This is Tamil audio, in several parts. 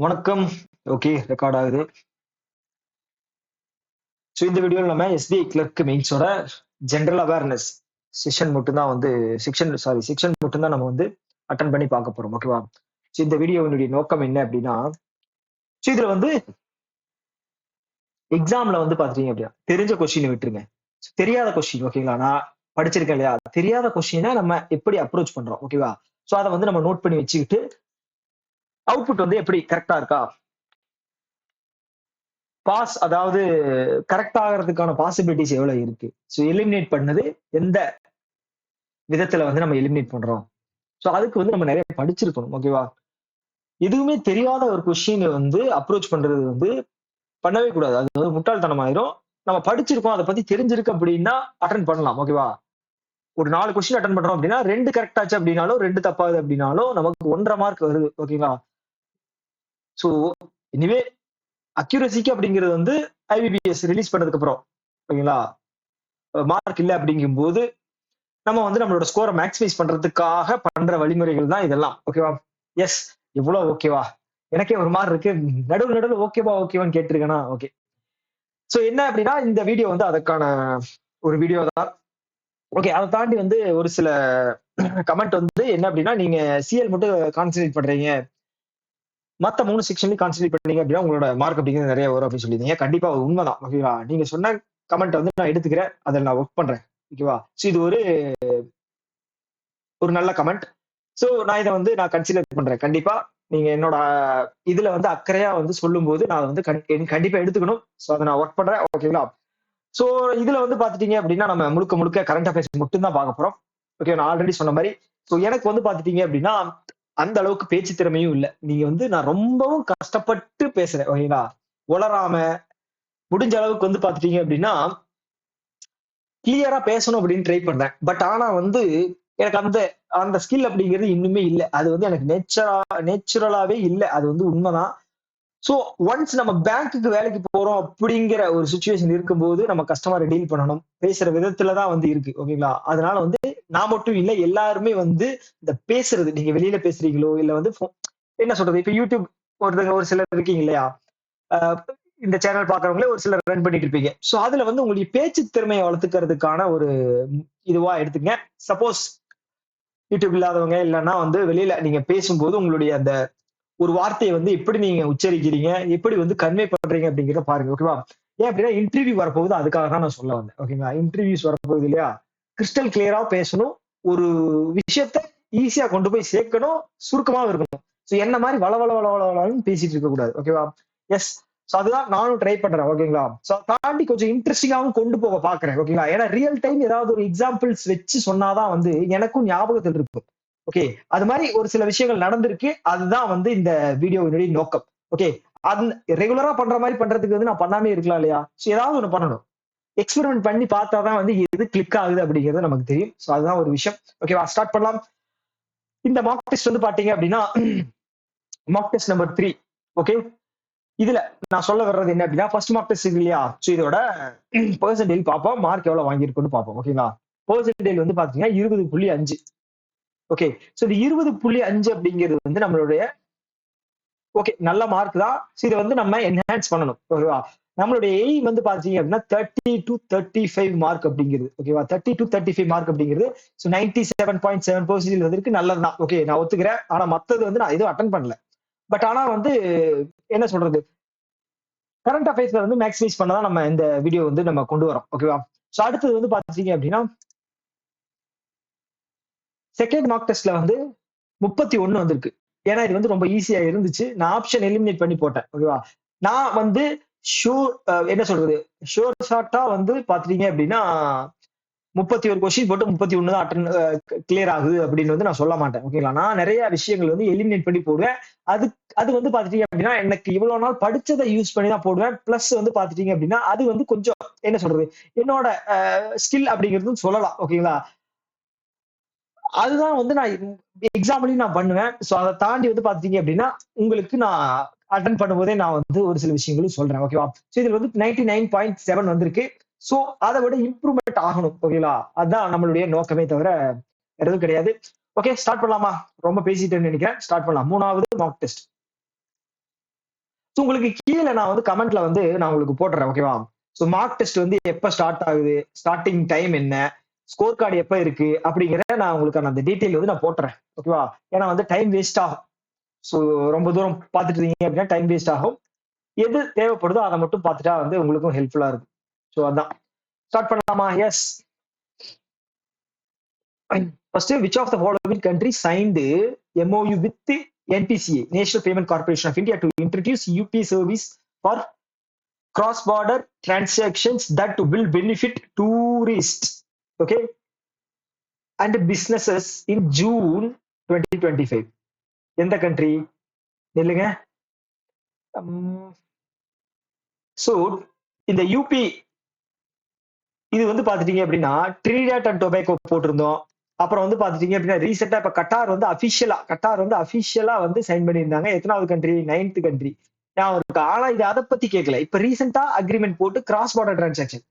வணக்கம். ஓகே, ரெக்கார்ட் ஆகுது. ஸோ இந்த வீடியோல நம்ம எஸ்பிஐ கிளர்க் மெயின்ஸோட ஜெனரல் அவேர்னஸ் செஷன் மட்டும் தான் வந்து செக்ஷன் மட்டும் தான் நம்ம வந்து அட்டெண்ட் பண்ணி பார்க்க போறோம். ஓகேவா? ஸோ இந்த வீடியோவினுடைய நோக்கம் என்ன அப்படின்னா, ஸோ இதுல வந்து எக்ஸாம்ல வந்து பாத்தீங்க அப்படின்னா தெரிஞ்ச கொஸ்டின் விட்டுருங்க. தெரியாத கொஸ்டின் ஓகேங்களா? நான் படிச்சிருக்கேன் இல்லையா? தெரியாத கொஸ்டினை நம்ம எப்படி அப்ரோச் பண்றோம் ஓகேவா? ஸோ அதை வந்து நம்ம நோட் பண்ணி வச்சுக்கிட்டு அவுட்புட் வந்து எப்படி கரெக்டா இருக்கா, பாஸ் அதாவது கரெக்ட் ஆகிறதுக்கான பாசிபிலிட்டிஸ் எவ்வளவு இருக்கு, ஸோ எலிமினேட் பண்ணது எந்த விதத்துல வந்து நம்ம எலிமினேட் பண்றோம். ஸோ அதுக்கு வந்து நம்ம நிறைய படிச்சிருக்கணும் ஓகேவா? எதுவுமே தெரியாத ஒரு கொஸ்டின் வந்து அப்ரோச் பண்றது வந்து பண்ணவே கூடாது. அது வந்து முட்டாள்தனமாயிரும். நம்ம படிச்சிருக்கோம், அதை பத்தி தெரிஞ்சிருக்கு அப்படின்னா அட்டன் பண்ணலாம் ஓகேவா? ஒரு 4 கொஸ்டின் அட்டன் பண்றோம் அப்படின்னா 2 கரெக்ட் ஆச்சு அப்படின்னாலும் 2 தப்பாகுது அப்படின்னாலும் நமக்கு 1.5 மார்க் வருது ஓகேங்களா? ஸோ எனிவே அக்யூரசிக்கு அப்படிங்கிறது வந்து ஐபிபிஎஸ் ரிலீஸ் பண்ணதுக்கு அப்புறம் ஓகேங்களா, மார்க் இல்ல அப்படிங்கும்போது நம்ம வந்து நம்மளோட ஸ்கோரை மேக்ஸிமைஸ் பண்றதுக்காக பண்ற வழிமுறைகள் தான் இதெல்லாம் ஓகேவா? எஸ், இவ்வளவு ஓகேவா? எனக்கே ஒரு மாதிரி இருக்கு. நடுவில் ஓகேவா ஓகேவான்னு கேட்டிருக்கேனா? ஓகே. சோ என்ன அப்படின்னா இந்த வீடியோ வந்து அதுக்கான ஒரு வீடியோ தான். ஓகே, அதை தாண்டி வந்து ஒரு சில கமெண்ட் வந்து என்ன அப்படின்னா, நீங்க சிஎல் மட்டும் கான்சென்ட்ரேட் பண்றீங்க, மத்த 3 செக்ஷன்லயும் கான்சென்ட்ரேட் பண்ணீங்க அப்படின்னா உங்களோட மார்க் அப்படிங்கிறது நிறைய வரும் அப்படின்னு சொல்லியிருந்தீங்க. கண்டிப்பா அது உண்மைதான் ஓகேவா? நீங்க சொன்ன கமெண்ட் வந்து நான் எடுத்துக்கிறேன், அதில் நான் ஒர்க் பண்றேன் ஓகேவா? சோ இது ஒரு ஒரு நல்ல கமெண்ட். சோ நான் இதை வந்து நான் கன்சிடர் பண்றேன். கண்டிப்பா நீங்க என்னோட இதுல வந்து அக்கறையா வந்து சொல்லும்போது நான் வந்து கண்டிப்பா எடுத்துக்கணும். சோ அதை நான் ஒர்க் பண்றேன் ஓகேங்களா? சோ இதுல வந்து பாத்துட்டீங்க அப்படின்னா நம்ம முழுக்க முழுக்க கரண்ட் அஃபேர்ஸ் மட்டும் தான் பார்க்க போறோம். ஓகே, நான் ஆல்ரெடி சொன்ன மாதிரி. சோ எனக்கு வந்து பாத்துட்டீங்க அப்படின்னா அந்த அளவுக்கு பேச்சு திறமையும் இல்ல. நீங்க வந்து நான் ரொம்பவும் கஷ்டப்பட்டு பேசுறேன் ஓகேங்களா? உளராம முடிஞ்ச அளவுக்கு வந்து பாத்துட்டீங்க அப்படின்னா கிளியரா பேசணும் அப்படின்னு ட்ரை பண்றேன். பட் ஆனா வந்து எனக்கு அந்த அந்த ஸ்கில் அப்படிங்கிறது இன்னுமே இல்ல. அது வந்து எனக்கு நேச்சுரலாவே இல்ல. அது வந்து உண்மைதான். சோ ஒன்ஸ் நம்ம பேங்க்குக்கு வேலைக்கு போறோம் அப்படிங்கிற ஒரு சிச்சுவேஷன் இருக்கும்போது நம்ம கஸ்டமரை டீல் பண்ணணும். பேசுற விதத்துல தான் வந்து இருக்கு ஓகேங்களா? அதனால வந்து நான் மட்டும் இல்ல, எல்லாருமே வந்து இந்த பேசுறது, நீங்க வெளியில பேசுறீங்களோ இல்ல வந்து என்ன சொல்றது, இப்ப யூடியூப் ஒரு சிலர் இருக்கீங்க இல்லையா? அஹ் இந்த சேனல் பாக்குறவங்களே ஒரு சிலர் ரன் பண்ணிட்டு இருப்பீங்க. சோ அதுல வந்து உங்களுடைய பேச்சு திறமையை வளர்த்துக்கிறதுக்கான ஒரு இதுவா எடுத்துங்க. சப்போஸ் யூடியூப் இல்லாதவங்க இல்லைன்னா வந்து வெளியில நீங்க பேசும்போது உங்களுடைய அந்த ஒரு வார்த்தையை வந்து எப்படி நீங்க உச்சரிக்கிறீங்க, எப்படி வந்து கன்வே பண்றீங்க அப்படிங்கிறத பாருங்க ஓகேவா? ஏன் அப்படின்னா இன்டர்வியூ வரப்போகுது, அதுக்காக தான் நான் சொல்ல வந்தேன் ஓகேங்களா? இன்டர்வியூஸ் வரப்போகுது இல்லையா? கிறிஸ்டல் கிளியரா பேசணும். ஒரு விஷயத்த ஈஸியா கொண்டு போய் சேர்க்கணும். சுருக்கமாவும் இருக்கணும். சோ என்ன மாதிரி வளவளன்னு பேசிட்டு இருக்க கூடாது ஓகேவா? எஸ். சோ அதுதான் நானும் ட்ரை பண்றேன் ஓகேங்களா? சோ தாண்டி கொஞ்சம் இன்ட்ரெஸ்டிங்காவும் கொண்டு போக பாக்குறேன் ஓகேங்களா? ஏன்னா ரியல் டைம் ஏதாவது ஒரு எக்ஸாம்பிள்ஸ் வச்சு சொன்னாதான் வந்து எனக்கும் ஞாபகத்தில் இருக்கும். ஓகே, அது மாதிரி ஒரு சில விஷயங்கள் நடந்திருக்கு. அதுதான் வந்து இந்த வீடியோவினுடைய நோக்கம். ஓகே, அது ரெகுலரா பண்ற மாதிரி பண்றதுக்கு வந்து நான் பண்ணாமே இருக்கலாம் இல்லையா? சோ ஏதாவது ஒண்ணு பண்ணணும். எக்ஸ்பெரிமெண்ட் பண்ணி பார்த்தாதான் வந்து எது கிளிக் ஆகுது அப்படிங்கிறது நமக்கு தெரியும். சோ அதுதான் ஒரு விஷயம். ஓகேவா? ஸ்டார்ட் பண்ணலாம். இந்த மார்க் டெஸ்ட் வந்து பாத்தீங்க அப்படின்னா மார்க் டெஸ்ட் நம்பர் 3. ஓகே, இதுல நான் சொல்ல வர்றது என்ன அப்படின்னா, ஃபர்ஸ்ட் மார்க் டெஸ்ட் இருக்கு இல்லையா? சோ இதோட பெர்சன்டேஜ் பார்ப்போம், மார்க் எவ்வளவு வாங்கியிருக்குன்னு பார்ப்போம் ஓகேங்களா? பெர்சன்டேஜ் வந்து பாத்தீங்கன்னா 20.5. ஓகே, சோ இந்த 20.5 அப்படிங்கிறது வந்து நம்மளுடைய ஓகே நல்ல மார்க் தான். சோ இதை வந்து நம்ம என்ஹான்ஸ் பண்ணணும் ஓகேவா? நம்மளுடைய எய்ம் வந்து பாத்தீங்க அப்படின்னா 30 to 35 மார்க் அப்படிங்கிறது ஓகேவா? 30 to 35 மார்க் அப்படிங்கிறது சோ 97.7% வந்திருக்கு, நல்லதுதான். ஓகே, நான் ஒத்துக்கிறேன். ஆனா மத்தது வந்து நான் எதுவும் அட்டன் பண்ணல. பட் ஆனா வந்து என்ன சொல்றது, கரண்ட் அஃபேர்ஸ்ல வந்து மேக்ஸிமைஸ் பண்ணதான் நம்ம இந்த வீடியோ வந்து நம்ம கொண்டு வரோம் ஓகேவா? சோ அடுத்தது வந்து பாத்தீங்க அப்படின்னா செகண்ட் மார்க் டெஸ்ட்ல வந்து 31 வந்திருக்கு. ஏன்னா இது வந்து ரொம்ப ஈஸியா இருந்துச்சு. நான் ஆப்ஷன் எலிமினேட் பண்ணி போட்டேன் ஓகேவா? நான் வந்து ஷூர் என்ன சொல்றது, ஷூர் ஷார்ட்டா வந்து பாத்தீங்க அப்படின்னா 31 கொஸ்டின் போட்டு 31 தான் கிளியர் ஆகுது அப்படின்னு வந்து நான் சொல்ல மாட்டேன் ஓகேங்களா? நான் நிறைய விஷயங்கள் வந்து எலிமினேட் பண்ணி போடுவேன். அது அது வந்து பாத்துட்டீங்க அப்படின்னா எனக்கு இவ்வளவு நாள் படிச்சதை யூஸ் பண்ணி தான் போடுவேன். பிளஸ் வந்து பாத்துட்டீங்க அப்படின்னா அது வந்து கொஞ்சம் என்ன சொல்றது, என்னோட ஸ்கில் அப்படிங்கிறதும் சொல்லலாம் ஓகேங்களா? அதுதான் வந்து நான் எக்ஸாம்பிளையும் நான் பண்ணுவேன். சோ அதை தாண்டி வந்து பாத்தீங்க அப்படின்னா உங்களுக்கு நான் அட்டெண்ட் பண்ணும்போதே நான் வந்து ஒரு சில விஷயங்களும் சொல்றேன் ஓகேவா? சோ இதுல வந்து 99.7 வந்திருக்கு. சோ அதை விட இம்ப்ரூவ்மெண்ட் ஆகணும் ஓகேங்களா? அதான் நம்மளுடைய நோக்கமே தவிர எதுவும் கிடையாது. ஓகே, ஸ்டார்ட் பண்ணலாமா? ரொம்ப பேசிட்டேன்னு நினைக்கிறேன். ஸ்டார்ட் பண்ணலாம். 3வது மார்க் டெஸ்ட். உங்களுக்கு கீழே நான் வந்து கமெண்ட்ல வந்து நான் உங்களுக்கு போடுறேன். ஓகேவா? ஸோ மார்க் டெஸ்ட் வந்து எப்ப ஸ்டார்ட் ஆகுது, ஸ்டார்டிங் டைம் என்ன, ஸ்கோர் கார்டு எப்ப இருக்கு அப்படிங்கிற நான் உங்களுக்கு அந்த டீட்டெயில் வந்து நான் போட்டுறேன். ஓகேவா? ஏன்னா வந்து டைம் வேஸ்ட் ஆகும். ஸோ ரொம்ப தூரம் பார்த்துட்டு இருக்கீங்க அப்படின்னா டைம் வேஸ்ட் ஆகும். எது தேவைப்படுதோ அதை மட்டும் பார்த்துட்டா வந்து உங்களுக்கும் ஹெல்ப்ஃபுல்லா இருக்கும். ஸோ அதான் ஸ்டார்ட் பண்ணலாமா? Yes. First which of the following countries signed MOU with the NPCA, National Payment Corporation of India, to introduce UPI service for cross-border transactions that will benefit tourists, okay, and businesses in June 2025. எந்த கண்ட்ரி? இல்லைங்க. ஸோ இந்த யூபி இது வந்து பாத்துட்டீங்க அப்படின்னா ட்ரினிடாட் அண்ட் டொபேக்கோ போட்டிருந்தோம். அப்புறம் வந்து பாத்துட்டீங்க அப்படின்னா ரீசெண்டா இப்ப கட்டார் வந்து அபிஷியலா வந்து சைன் பண்ணியிருந்தாங்க. எத்தனாவது கண்ட்ரி? 9th country. ஞாபகம் இருக்கா? ஆனா இது அதை பத்தி கேட்கல. இப்ப ரீசெண்டா அக்ரிமெண்ட் போட்டு கிராஸ் பார்டர் டிரான்சாக்ஷன்,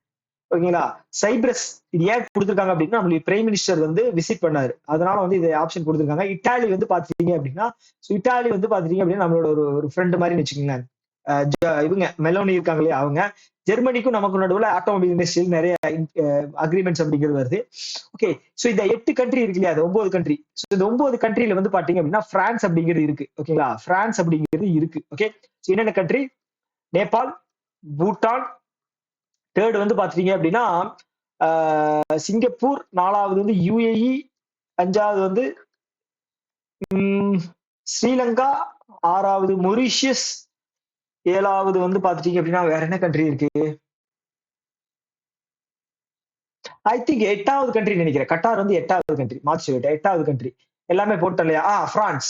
ஓகேங்களா? சைப்ரஸ் இது ஏன் கொடுத்திருக்காங்க அப்படின்னா நம்மளுடைய பிரைம் மினிஸ்டர் வந்து விசிட் பண்ணாரு, அதனால வந்து இது ஆப்ஷன் கொடுத்திருக்காங்க. இட்டாலி வந்து பாத்துட்டீங்க அப்படின்னா இட்டாலி வந்து பாத்துட்டீங்க அப்படின்னா நம்மளோட ஒரு ஃப்ரெண்ட் மாதிரி வச்சுக்கோங்களேன். இவங்க மெலோனி இருக்காங்க இல்லையா, அவங்க. ஜெர்மனிக்கும் நமக்கு நடுவில் ஆட்டோமொபைல் இண்டஸ்ட்ரியில் நிறைய அக்ரிமெண்ட்ஸ் அப்படிங்கிறது வருது. ஓகே, சோ இந்த 8 கண்ட்ரி இருக்கு இல்லையா, அது 9 கண்ட்ரி. சோ இந்த 9 கண்ட்ரில வந்து பாத்தீங்க அப்படின்னா பிரான்ஸ் அப்படிங்கிறது இருக்கு. ஓகேங்களா? பிரான்ஸ் அப்படிங்கிறது இருக்கு. ஓகே, என்னென்ன கண்ட்ரி? நேபாள், பூட்டான், தேர்ட் வந்து பாத்தீங்க அப்படின்னா சிங்கப்பூர், 4வது வந்து யுஏஇ, 5வது வந்து ஸ்ரீலங்கா, 6வது மொரீஷியஸ், 7வது வந்து பாத்துட்டீங்க அப்படின்னா வேற என்ன கண்ட்ரி இருக்கு? ஐ திங்க் 8வது கண்ட்ரி நினைக்கிறேன். கட்டார் வந்து 8வது கண்ட்ரி. மார்ச் 8வது கண்ட்ரி. எல்லாமே போட்டோம் இல்லையா? பிரான்ஸ்.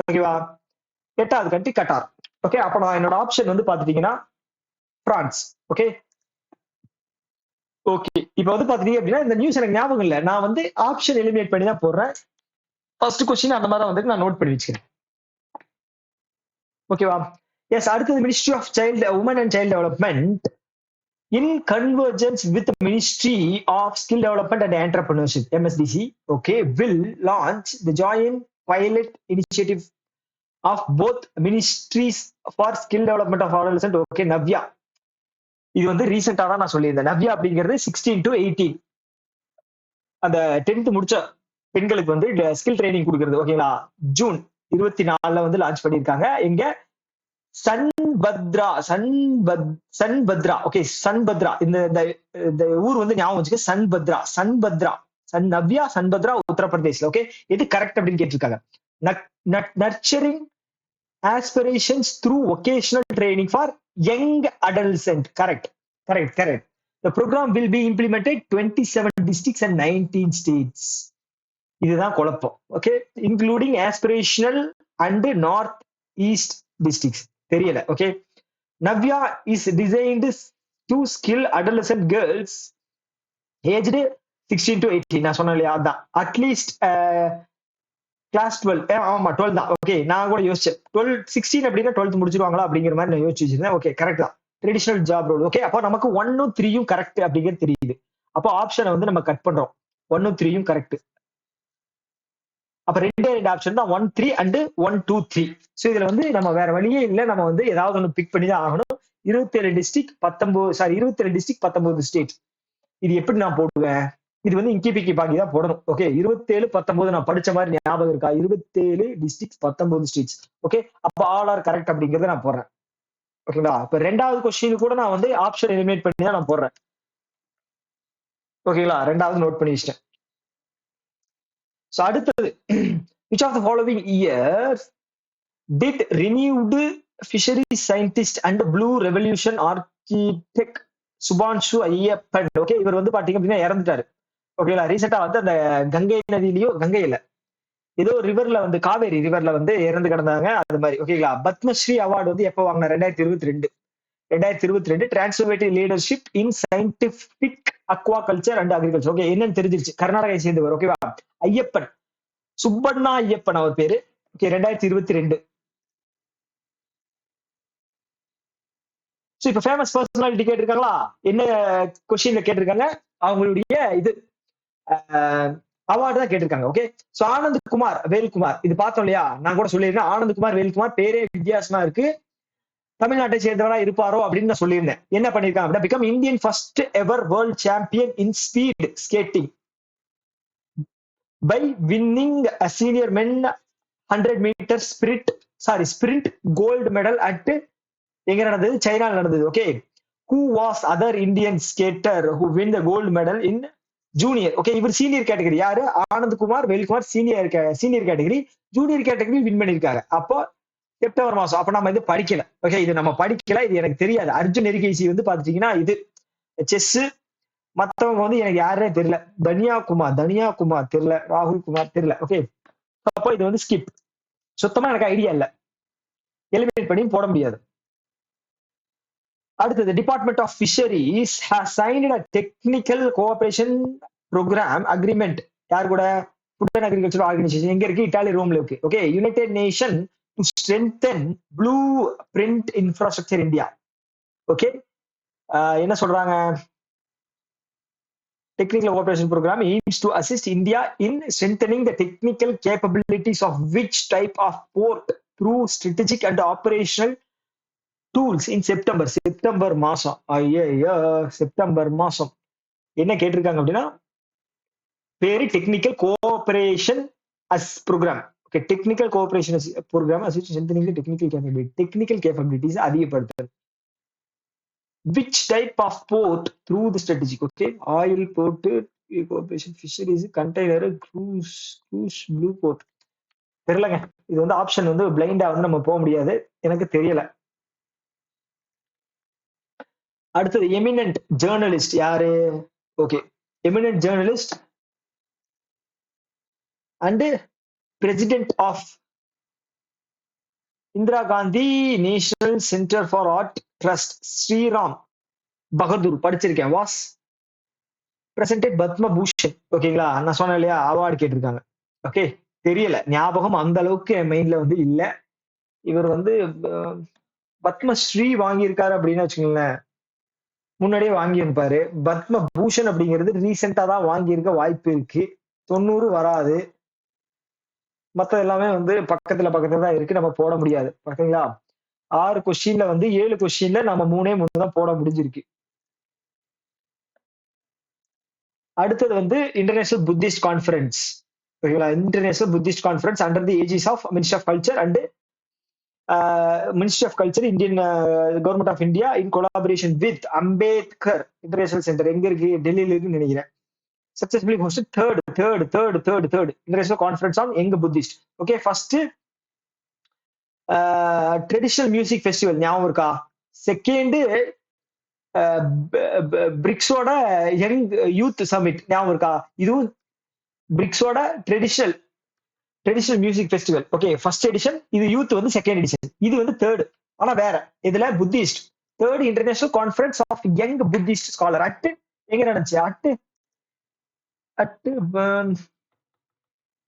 ஓகேவா? 8வது கண்ட்ரி கட்டார். ஓகே, அப்ப நான் என்னோட ஆப்ஷன் வந்து பாத்துட்டீங்கன்னா பிரான்ஸ். ஓகே ஓகே, இப்ப வந்து பாத்துட்டீங்க அப்படின்னா இந்த நியூஸ் எனக்கு ஞாபகம் இல்ல. நான் வந்து ஆப்ஷன் எலிமினேட் பண்ணி தான் போடுறேன். ஃபர்ஸ்ட் கொஸ்டின் அந்த மாதிரி வந்து நான் நோட் பண்ணி வச்சுக்கிறேன். ஓகேவா? எஸ். அடுத்தது ministry of women and child development in convergence with the Ministry of Skill Development and Entrepreneurship, MSDC, okay, will launch the joint pilot initiative of both ministries for skill development of adolescent, okay, Navya. இது வந்து ரீசெண்டா தான் நான் சொல்லியிருந்தேன். நவ்யா அப்படிங்கிறது 16 to 18 அந்த 10th முடிச்ச பெண்களுக்கு வந்து ஸ்கில் ட்ரைனிங் கொடுக்கிறது. ஓகேங்களா? ஜூன் 24 வந்து லான்ச் பண்ணியிருக்காங்க. எங்க? சன்பத்ரா. ஓகே, சன்பத்ரா. இந்த ஊர் வந்து ஞாபகம் வச்சுக்க. சன் நவ்யா சன்பத்ரா, உத்தரப்பிரதேஷ்ல. ஓகே, எது கரெக்ட் அப்படின்னு கேட்டிருக்காங்க. Nurturing aspirations through vocational training for young adolescent. Correct. The program will be implemented 27 districts and 19 states. இதுதான் குழப்பம். Okay, including aspirational and north east districts. தெரியல. Okay, Navya is designed to skill adolescent girls aged 16 to 18. நான் சொன்னேன் இல்லையா, அதான் அட்லீஸ்ட் கிளாஸ் 12. ஆமா, 12 தான். ஓகே, நான் கூட யோசிச்சேன் 12 16 அப்படின்னா 12th முடிச்சிருவாங்களா அப்படிங்கிற மாதிரி நான் யோசிச்சு வச்சிருந்தேன். ஓகே, கரெக்ட் தான். Traditional job role. ஓகே, அப்போ நமக்கு 1ம் 3யும் கரெக்ட் அப்படிங்கிறது தெரியுது. அப்போ ஆப்ஷனை வந்து நம்ம கட் பண்றோம். 1ம் 3யும் கரெக்ட். அப்ப 2 ஆப்ஷன் தான், 1 3 அண்ட் 1 2 3. சோ இதுல வந்து நம்ம வேற வழியே இல்ல, நம்ம வந்து ஏதாவது ஒண்ணு பிக் பண்ணி தான் ஆகணும். 27 டிஸ்ட்ரிக்ட் 19 ஸ்டேட். இது எப்படி நான் போடுவேன்? இது வந்து இங்கி பிக்கி பாக்கி தான் போடணும். ஓகே, 27 19 நான் படிச்ச மாதிரி ஞாபகம் இருக்கா? 27 டிஸ்ட்ரிக்ட் 19 ஸ்டேட்ஸ். ஓகே, அப்ப ஆல் ஆர் கரெக்ட் அப்படிங்கறத நான் போடுறேன். ஓகேங்களா? இப்ப 2வது கொஸ்டின் கூட நான் வந்து ஆப்ஷன் எலிமினேட் பண்ணி தான் நான் போடுறேன். ஓகேங்களா? 2வது நோட் பண்ணி வச்சிட்டேன். சோ அடுத்தது, which of the following years did renewed fisheries scientist and blue revolution architect Shubhanshu Ayyappan, okay, இவர் வந்து பாத்தீங்க அப்படின்னா இறந்துட்டாரு. ஓகேங்களா? ரீசெண்டா வந்து அந்த கங்கை நதியிலயோ, கங்கையில ஏதோ ரிவர்ல வந்து, காவேரி ரிவர்ல வந்து இறந்து கிடந்தாங்க. அது மாதிரி. ஓகேங்களா? பத்மஸ்ரீ அவார்டு வந்து எப்ப வாங்கின? 2022 transformative leadership in scientific aquaculture and agriculture. Okay, என்னன்னு தெரிஞ்சிருச்சு. கர்நாடகை சேர்ந்தவர். ஓகேவா? ஐயப்பன், சுப்பண்ணா ஐயப்பன் அவர் பேரு. ஓகே, 2022. இப்ப ஃபேமஸ் பர்சனாலிட்டி கேட்டிருக்காங்களா? என்ன கொஸ்டின்ல கேட்டிருக்காங்க? அவங்களுடைய இது அவார்டு தான் கேட்டிருக்காங்க. ஓகே. சோ ஆனந்த் குமார் வேல்குமார் இது பார்த்தோம் இல்லையா? நான் கூட சொல்லியிருந்தேன். ஆனந்த் குமார் வேல்குமார் பேரே வித்தியாசமா இருக்கு. தமிழ்நாட்டை சேர்ந்தவரா இருப்பாரோ அப்படின்னு நான் சொல்லியிருந்தேன். என்ன பண்ணிருக்காங்க அப்படின்னா, become Indian first ever world champion in speed skating by winning a senior men 100 metre sprint gold medal at எங்க நடந்தது? சைனால நடந்தது. Okay. Who was other Indian skater who win the gold medal in junior? Okay. இவர் சீனியர் கேட்டகரி. யாரு? Anand Kumar Velkumar senior category. Junior category win பண்ணிருக்காங்க. அப்போ செப்டம்பர் மாசம். அப்ப நம்ம இது படிக்கல. ஓகே. இது நம்ம படிக்கல. இது எனக்கு தெரியாது. அர்ஜுன் எரிகேசி வந்து பாத்துட்டீங்கன்னா இது செஸ். மத்தவங்க வந்து எனக்கு யாருன்னே தெரியல. தனியா குமார் தெரியல. ராகுல் குமார் தெரியல. ஓகே. அப்போ இது வந்து ஸ்கிப். சுத்தமா எனக்கு ஐடியா இல்ல. எலிமினேட் பண்ணி போட முடியாது. அடுத்தது department of fisheries has signed a technical cooperation program agreement. யார் கூட? Food and agriculture organisation. எங்க இருக்கு? இட்டாலி ரோம்ல இருக்கு. ஓகே. United Nation to strengthen blue print infrastructure India. Okay. என்ன சொல்றாங்க? Technical cooperation program aims to assist India in strengthening the technical capabilities of which type of port through strategic and operational tools in September மாசம். ஐயோ, செப்டம்பர் மாசம் என்ன கேட்டிருக்காங்க அப்படின்னா, பேரு technical cooperation as program. Okay. Technical cooperation program assist strengthening technical capabilities அதிகப்படுத்துறது. Which type of port through the strategic? Okay. Oil port, cooperation, fisheries, container, cruise, blue port. தெரியலங்க. இது வந்து ஆப்ஷன் வந்து பிளைண்டா வந்து நம்ம போக முடியாது. எனக்கு தெரியல. அடுத்தது எமினன்ட் ஜேர்னலிஸ்ட் யாரு? Okay. Eminent journalist and president of Indira Gandhi national centre for art trust Shriram Bahadur படிச்சிருக்கேன். Was presented Padma Bhushan. ஓகேங்களா? நான் சொன்னேன் இல்லையா, அவார்டு கேட்டிருக்காங்க. ஓகே. தெரியல, ஞாபகம் அந்த அளவுக்கு என் மைண்ட்ல வந்து இல்ல. இவர் வந்து பத்மஸ்ரீ வாங்கியிருக்காரு அப்படின்னு வச்சுக்கோங்களேன். முன்னாடியே வாங்கியிருப்பாரு. பத்ம பூஷன் அப்படிங்கிறது ரீசெண்டா தான் வாங்கியிருக்க வாய்ப்பு இருக்கு. 90 வராது. மத்த எல்லாமே வந்து பக்கத்துல தான் இருக்கு. நம்ம போட முடியாது. ஓகேங்களா? 6 கொஸ்டின்ல வந்து 7 கொஸ்டின்ல நம்ம 3 தான் போட முடிஞ்சிருக்கு. அடுத்தது வந்து இன்டர்நேஷனல் புத்திஸ்ட் கான்ஃபரன்ஸ். ஓகேங்களா? International Buddhist conference under the aegis of ministry of culture and ministry of culture Indian government of India in collaboration with Ambedkar international centre. எங்க இருக்கு? டெல்லியில இருக்குன்னு நினைக்கிறேன். Successfully hosted third international conference on young Buddhist. Okay. First traditional music festival ஞாபகம் இருக்கா? செகண்ட் பிரிக்ஸோட யங் யூத் சமிட் ஞாபகம் இருக்கா? இதுவும் பிரிக்ஸோட traditional music festival. Okay. First edition. இது யூத் வந்து செகண்ட் எடிஷன். இது வந்து தேர்ட். ஆனா வேற இதுல Buddhist. Third international conference of young Buddhist scholar at எங்க நடந்துச்சு? அட்டு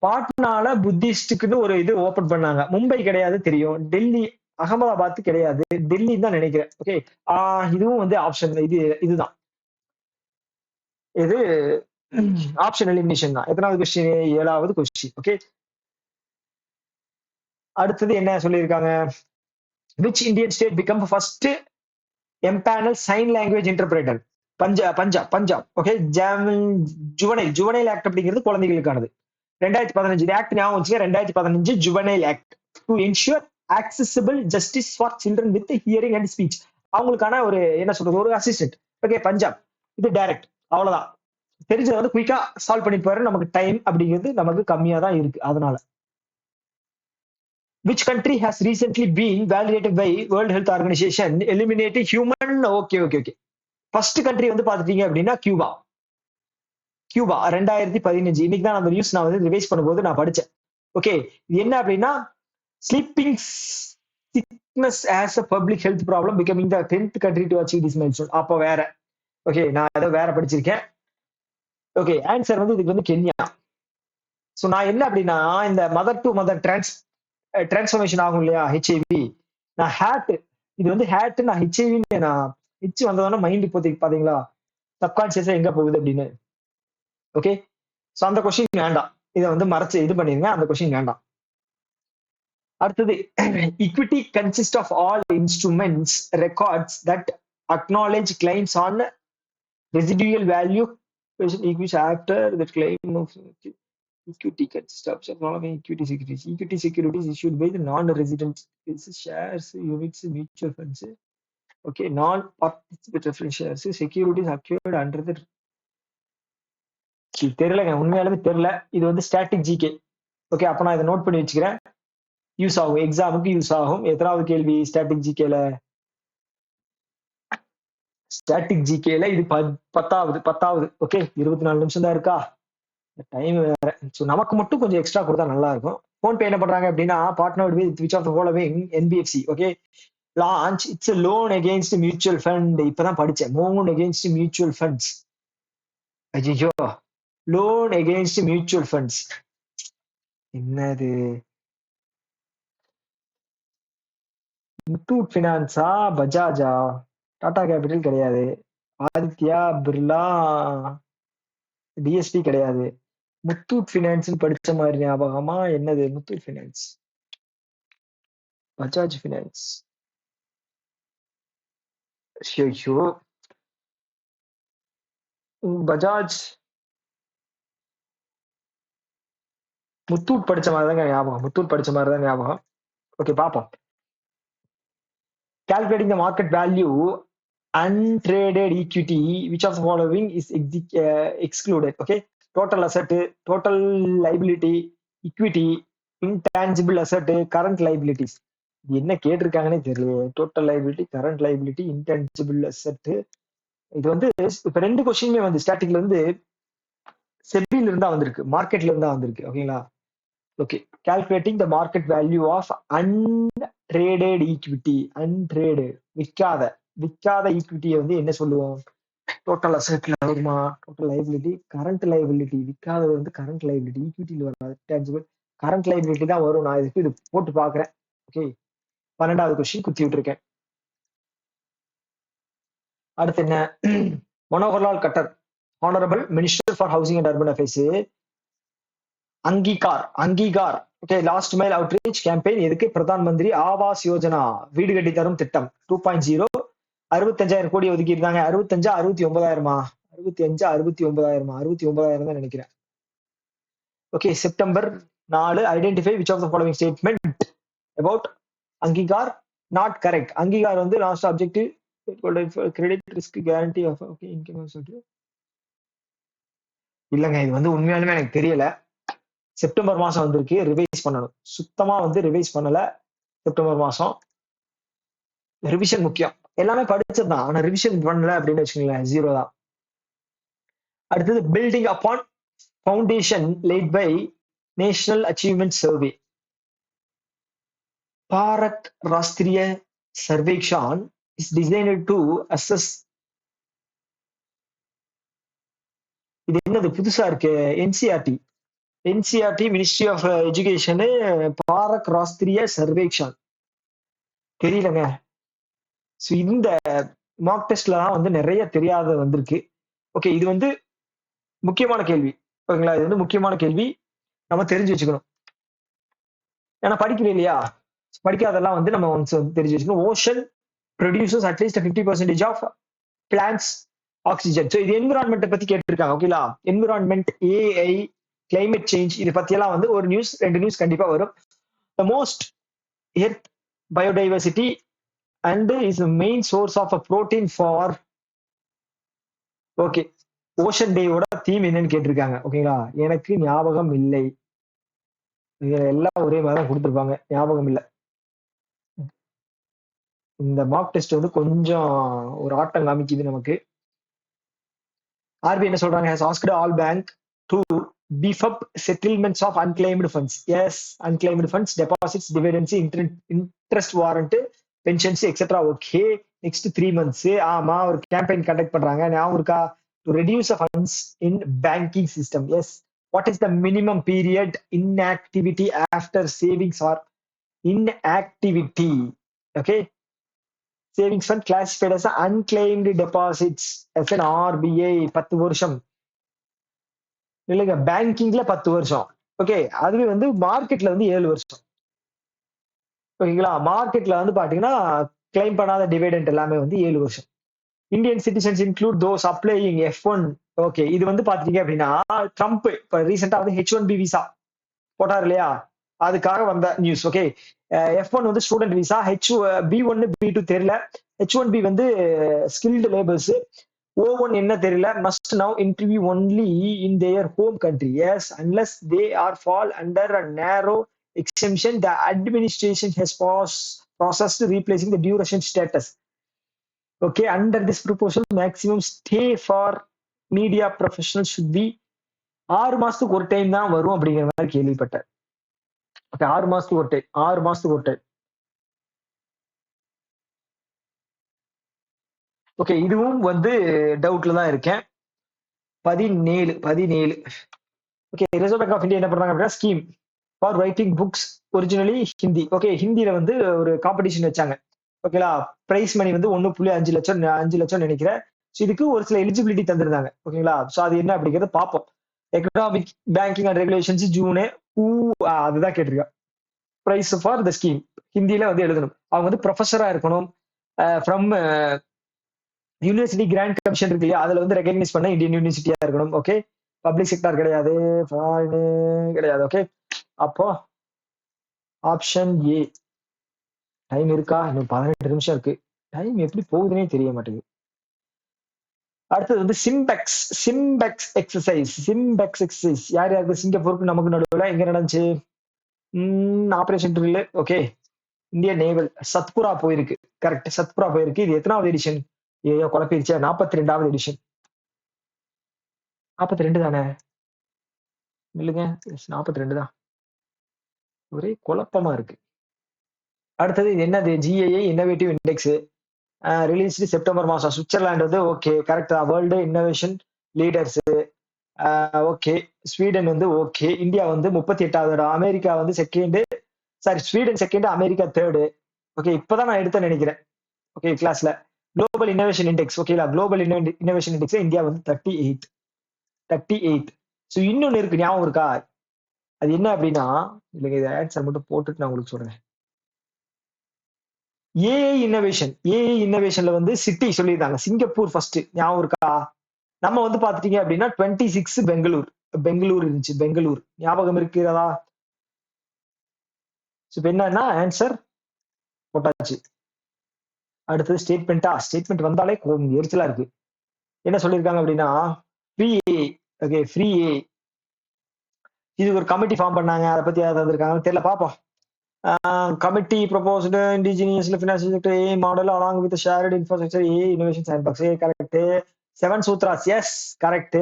பாட்னால புத்திஸ்டுக்குன்னு ஒரு இது ஓபன் பண்ணாங்க. மும்பை கிடையாது தெரியும். டெல்லி, அகமதாபாத் கிடையாது. டெல்லி தான் நினைக்கிறேன். ஓகே. இதுவும் வந்து ஆப்ஷன் இதுதான். இது ஆப்ஷன் எலிமினேஷன் தான். எத்தனாவது கொஸ்டின்? 7வது கொஸ்டின். ஓகே. அடுத்தது என்ன சொல்லியிருக்காங்க? which Indian state become first empanel sign language interpreter? Punjab. Okay. Juvenile act அப்படிங்கிறது குழந்தைகளுக்கானது. 2015 ஆக்ட் ஞாபகம் வச்சுங்க. 2015 juvenile act to ensure accessible justice for children with hearing and speech. அவங்களுக்கான ஒரு என்ன சொல்றது, ஒரு அசிஸ்டன்ட். ஓகே. பஞ்சாப். இது டைரக்ட். அவ்வளவுதான். தெரிஞ்சதை வந்து குயிக்கா சால்வ் பண்ணி போயிரு. நமக்கு டைம் அப்படிங்கிறது நமக்கு கம்மியா தான் இருக்கு. அதனால which country has recently been validated by World Health Organization eliminating human? Okay. First country வந்து பாத்துட்டீங்க அப்படின்னா கியூபா. 2015. இன்னைக்கு தான் அந்த நியூஸ் நான் வந்து ரிவைஸ் பண்ணும்போது நான் படிச்சேன். ஓகே. இது என்ன அப்படின்னா, sleeping sickness as a public health problem becoming the 10th country to achieve this milestone. அப்போ வேற. ஓகே. நான் ஏதோ வேற படிச்சிருக்கேன். ஓகே. ஆன்சர் வந்து இதுக்கு வந்து கென்யா. சோ நான் என்ன அப்படின்னா, இந்த மதர் டு மதர் டிரான்ஸ்ஃபர்மேஷன் ஆகும் இல்லையா, ஹெச்ஐவி. நான் ஹேட், இது வந்து ஹேட், நான் ஹெச்ஐவி நான் ஹெச் வந்ததான மைண்ட் இப்போதைக்கு பாத்தீங்களா சப்கான்சியஸா எங்க போகுது அப்படின்னு. ஓகே. சோ அந்த கொஸ்டின் வேண்டாம். இதை வந்து மறைச்சு இது பண்ணிருங்க, அந்த கொஸ்டின் வேண்டாம். அடுத்தது equity consists of all instruments records that acknowledge claims on residual value equity after the claim of equity consists of the following equity securities. Equity securities issued by the non-resident shares, units, mutual funds. Okay, non-participative shares, securities acquired under the தெரியலங்க, உண்மையாலுமே தெரியல. இது வந்து ஸ்டாட்டிக் ஜிகே. ஓகே, அப்ப நான் இதை நோட் பண்ணி வச்சுக்கிறேன். யூஸ் ஆகும், எக்ஸாமுக்கு யூஸ் ஆகும். எத்தனாவது கேள்வி ஸ்டாட்டிக் ஜிகேல? ஸ்டாட்டிக் ஜிகேல இது 10வது. ஓகே, 24 நிமிஷம் தான் இருக்கா, டைம் வேற. ஸோ நமக்கு மட்டும் கொஞ்சம் எக்ஸ்ட்ரா கொடுத்தா நல்லா இருக்கும். போன்பே என்ன பண்றாங்க அப்படின்னா, partner with which of the following NBFC. Okay, launch its loan against mutual fund. இப்பதான் படிச்சேன், லோன் அகேன்ஸ்ட் மியூச்சுவல் ஃபண்ட்ஸ். ஐயோ, லோன் அகேன்ஸ்ட் மியூச்சுவல் ஃபண்ட்ஸ் என்னது? முத்தூட் பினான்ஸா, பஜாஜா, டாடா கேபிட்டல் கிடையாது, ஆதித்யா பிர்லா, டிஎஸ்பி கிடையாது. முத்தூட் பினான்ஸ் படிச்ச மாதிரி ஞாபகமா? என்னது முத்தூட் பினான்ஸ்? பஜாஜ் பினான்ஸ். ஐயோ, பஜாஜ், முத்தூட் படிச்ச மாதிரி தாங்க ஞாபகம். முத்தூட் படிச்ச மாதிரி தான் ஞாபகம். ஓகே, பாப்போம். Calculating the market value untraded equity, which of the following is excluded? Okay, total asset, total liability, equity, intangible asset, current liabilities. இது என்ன கேட்டிருக்காங்கன்னே தெரியல. Total liability, current liability, intangible asset. இது வந்து இப்ப ரெண்டு கொஸ்டினுமே வந்து ஸ்டாட்டிக்ல இருந்து செபில இருந்தா வந்திருக்கு, மார்க்கெட்ல இருந்தா வந்திருக்கு. ஓகேங்களா? Okay, calculating the market value of untraded equity. Untraded, விற்காத ஈக்விட்டியை வந்து என்ன சொல்லுவோம்? டோட்டல் அசெட்ல வருமா? Total liability, current liability. விற்காதது வந்து கரண்ட் லைபிலிட்டி, ஈக்விட்டியில் வராது. டேன்ஜிபிள் கரண்ட் லைபிலிட்டி தான் வரும். நான் இதுக்கு இது போட்டு பாக்குறேன். ஓகே, 12வது கொஸ்டின் குத்தி விட்டுருக்கேன். அடுத்து என்ன? Manoharlal Khattar, honourable minister for housing and urban affairs. Angikaar. Okay, last mile outreach campaign எதுக்கு? பிரதான் மந்திரி ஆவாஸ் யோஜனா, வீடு கட்டி தரும் திட்டம் 2.0. 65,000 கோடி ஒதுக்கி இருந்தாங்க. 65 69,000மா? 65 69,000மா? 69,000 தான் நினைக்கிறேன். Okay, September 4. Identify which of the following statement about Angikaar not correct. Angikaar வந்து last objective credit risk guarantee of. Okay, income சொல்லிட்டு இல்லைங்க, இது வந்து உண்மையாலுமே எனக்கு தெரியல. செப்டம்பர் மாசம் வந்திருக்கு, ரிவைஸ் பண்ணணும். சுத்தமா வந்து ரிவைஸ் பண்ணல. செப்டம்பர் மாசம் ரிவிஷன் முக்கியம். எல்லாமே படிச்சதுதான், ஆனா ரிவிஷன் பண்ணல அப்படின்னு வச்சுக்கோங்களேன், 0 தான். அடுத்தது building upon foundation laid by national achievement survey. Bharat Rashtriya Sarvekshan is designed to assess. இது என்னது புதுசா இருக்கு? NCRT ministry of education, Bharat Rashtriya Sarvekshan. தெரியலங்க. ஸோ இந்த மார்க் டெஸ்ட்ல தான் வந்து நிறைய தெரியாத வந்திருக்கு. ஓகே, இது வந்து முக்கியமான கேள்வி. ஓகேங்களா? இது வந்து முக்கியமான கேள்வி, நம்ம தெரிஞ்சு வச்சுக்கணும். ஏன்னா படிக்கிறேன் இல்லையா, படிக்காதெல்லாம் வந்து நம்ம தெரிஞ்சு வச்சுக்கணும். Ocean producers at least 50% of plants oxygen. So இது என்விரான்மெண்ட் பத்தி கேட்டிருக்காங்க. ஓகேங்களா? என்விரான்மெண்ட், ஏஐ, கிளைமேட் சேஞ்ச், இது பத்தியெல்லாம் வந்து ஒரு நியூஸ் 2 நியூஸ் கண்டிப்பா வரும். The most earth biodiversity and is the main source of a protein for. Okay, ocean டேயோட தீம் என்னன்னு கேட்டிருக்காங்க. ஓகேங்களா? எனக்கு ஞாபகம் இல்லை. எல்லாம் ஒரே மாதிரி தான் கொடுத்துருப்பாங்க, ஞாபகம் இல்லை. இந்த மார்க் டெஸ்ட் வந்து கொஞ்சம் ஒரு ஆட்டம் காமிக்குது நமக்கு. ஆர்பி என்ன சொல்றாங்க? has asked all bank to beef up settlements of unclaimed funds. Yes, unclaimed funds, deposits, dividends, interest warrant, pensions, etc. Okay, next 3 months. ஆமா, ஒரு கேம்பெயின் கண்டக்ட் பண்றாங்க, ஞாபகம் இருக்கா? To reduce funds in banking system. Yes. What is the minimum period inactivity after savings or inactivity? Okay, savings fund classified as unclaimed deposits as an RBI 10 வருஷம். இல்லைங்க, பேங்கிங்ல 10 வருஷம். ஓகே. அதுவே வந்து மார்க்கெட்ல வந்து 7 வருஷம். ஓகேங்களா? மார்க்கெட்ல வந்து பாத்தீங்கன்னா, கிளைம் பண்ணாத டிவிடெண்ட் எல்லாமே வந்து 7 வருஷம். Indian citizens include those applying F1. Okay. இது வந்து பாத்தீங்க அப்படின்னா, ட்ரம்ப் இப்ப ரீசென்ட்டா வந்து H1B விசா போட்டாரு இல்லையா? அதுக்காக வந்த நியூஸ். ஓகே. F1 வந்து ஸ்டூடண்ட் விசா, B1, B2 தெரியல. H1B வந்து ஸ்கில்டு லேபர்ஸ். O1 என்ன தெரியல. Must now interview only in their home country. Yes, unless they are fall under a narrow exemption the administration has processed replacing the duration status. Okay, under this proposal, maximum stay for media professionals should be 6 மாசத்துக்கு ஒரு டைம் தான் வரும் அப்படிங்கிற மாதிரி கேள்விப்பட்டேன். ஓகே, 6 மாசத்துக்கு ஒரு டைம். 6 மாசத்துக்கு ஒரு டைம். ஓகே, இதுவும் வந்து டவுட்ல தான் இருக்கேன். 17. Okay, Reserve Bank of India என்ன பண்றாங்க அப்படின்னா, scheme for writing books originally Hindi. Okay, ஹிந்தியில வந்து ஒரு காம்படிஷன் வச்சாங்க. ஓகேலா, பிரைஸ் மணி வந்து 1.5 லட்சம் 5 லட்சம் நினைக்கிறேன். ஸோ இதுக்கு ஒரு சில எலிஜிபிலிட்டி தந்திருந்தாங்க. ஓகேங்களா, ஸோ அது என்ன அப்படிங்கிறத பார்ப்போம். Economic banking and regulations June அதுதான் கேட்டிருக்கேன். பிரைஸ் ஃபார் த ஸ்கீம் ஹிந்தியில வந்து எழுதணும். அவங்க வந்து ப்ரொஃபஸரா இருக்கணும். ஃப்ரம் யூனிவர்சிட்டி கிராண்ட் கமிஷன் இருக்கு இல்லையா, அதுல வந்து ரெகக்னைஸ் பண்ண இந்தியன் யூனிவர்சிட்டியா இருக்கணும். ஓகே, பப்ளிக் செக்டார் கிடையாது, கிடையாது. ஓகே, அப்போ ஆப்ஷன் ஏ. டைம் இருக்கா? இன்னும் 18 நிமிஷம் இருக்கு. டைம் எப்படி போகுதுன்னே தெரிய மாட்டேங்குது. அடுத்தது வந்து சிம்பெக்ஸ் எக்ஸசைஸ் யார் யாருக்கு? சிங்கப்பூருக்கு நமக்கு நடுவில் எங்க நடந்துச்சு? Operation drill. Okay, Indian naval Satpura போயிருக்கு. கரெக்ட், சத்புரா போயிருக்கு. இது எத்தனாவது எடிஷன்? ஏயோ குழப்பிருச்சு. 42வது எடிஷன். 42 தானே? இல்லைங்க, 42 தான். ஒரே குழப்பமா இருக்கு. அடுத்தது என்னது? GAI innovative index released September மாசம். சுவிட்சர்லாந்து வந்து ஓகே கரெக்ட் தான். World innovation leaders. Okay, Sweden வந்து ஓகே. இந்தியா வந்து 38வது இடம். அமெரிக்கா வந்து second. Sorry, Sweden second, America third. Okay, இப்பதான் நான் எடுத்தேன் நினைக்கிறேன். ஓகே, கிளாஸ்ல குளோபல் இன்னோவேஷன் இண்டெக்ஸ். ஓகேலா, குளோபல் இன்னோவேஷன் இண்டெக்ஸ் இந்தியா வந்து 38. ஸோ இன்னொன்னு இருக்கு, ஞாபகம் இருக்கா? அது என்ன அப்படின்னா, இல்லைங்க, இது ஆன்சர் மட்டும் போட்டுட்டு நான் உங்களுக்கு சொல்றேன். ஏஐ இன்னோவேஷன்ல வந்து சிட்டி சொல்லியிருந்தாங்க. சிங்கப்பூர் ஃபர்ஸ்ட், ஞாபகம் இருக்கா? நம்ம வந்து பாத்துட்டீங்க அப்படின்னா 26 பெங்களூர் இருந்துச்சு. பெங்களூர் ஞாபகம் இருக்கிறதா? இப்ப என்னன்னா ஆன்சர் போட்டாச்சு. அடுத்தது ஸ்டேட்மெண்ட் வந்தாலே எரிச்சலா இருக்கு. என்ன சொல்லியிருக்காங்க அப்படின்னா, ஃப்ரீ ஏ. ஓகே, ஃப்ரீ ஏ. இது ஒரு கமிட்டி ஃபார்ம் பண்ணாங்க. அதை பத்தி யாராவது வந்திருக்காங்க தெரியல, பாப்போம். Committee proposed indigenous financial sector a model along with shared infrastructure a innovation sandbox. Correct. 7 sutras. Yes, correct.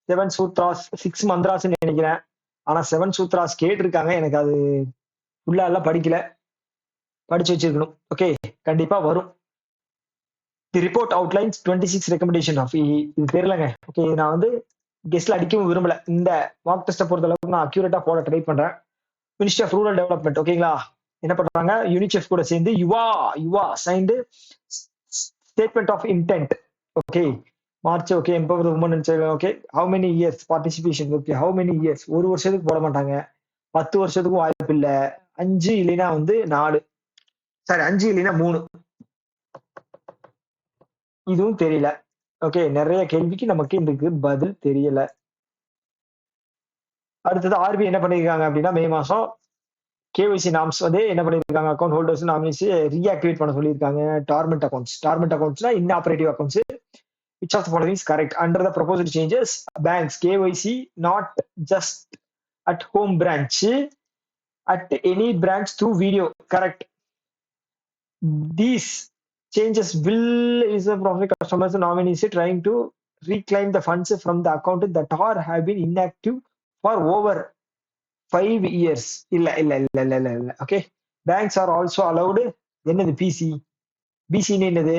7 sutras 6 mantras நினைக்கிறேன். ஆனா 7 சூத்ராஸ் கேட்டிருக்காங்க. எனக்கு அது ஃபுல்லா எல்லாம் படிக்கல, படிச்சு வச்சிருக்கணும். ஓகே, கண்டிப்பா வரும். The report outlines 26 recommendation of இது தெரியலங்க. ஓகே, நான் வந்து கெஸ்ட்ல அடிக்கவும் விரும்பல. இந்த மார்க் டெஸ்ட்டை பொறுத்த அளவுக்கு நான் அக்யூரேட்டா போட ட்ரை பண்றேன். Ministry of rural development. ஓகேங்களா, என்ன பண்றாங்க? யூனிசெஃப் கூட சேர்ந்து YuWaah signed statement of intent. Okay, March. Okay, empower woman and child. Okay, how many years participation? Okay, how many years? 1 வருஷத்துக்கு போட மாட்டாங்க, 10 வருஷத்துக்கும் வாய்ப்பு இல்ல, 5 இல்லைன்னா வந்து 4, சாரி 5 இல்லைன்னா 3. இதுவும் தெரியல. ஓகே, நிறைய கேள்விக்கு நமக்கு இதுக்கு பதில் தெரியல. அடுத்தது ஆர்பிஐ என்ன பண்ணிருக்காங்க அப்படின்னா, மே மாசம் கேஒய்சி நாம்ஸ் வந்து என்ன பண்ணிருக்காங்க? அக்கௌண்ட் ஹோல்டர்ஸ் நாமினிஸ் ரீஆக்டிவேட் பண்ண சொல்லியிருக்காங்க. டார்மெண்ட் அக்கௌண்ட்ஸ்னா inoperative accounts. which of the following is correct? Under the proposed changes, banks KYC not just at home branch, at any branch through video. Correct. These changes will is a profit customers nominees trying to reclaim the funds from the account that are have been inactive for over 5 years. இல்ல. Okay, banks are also allowed. என்னது BC என்னது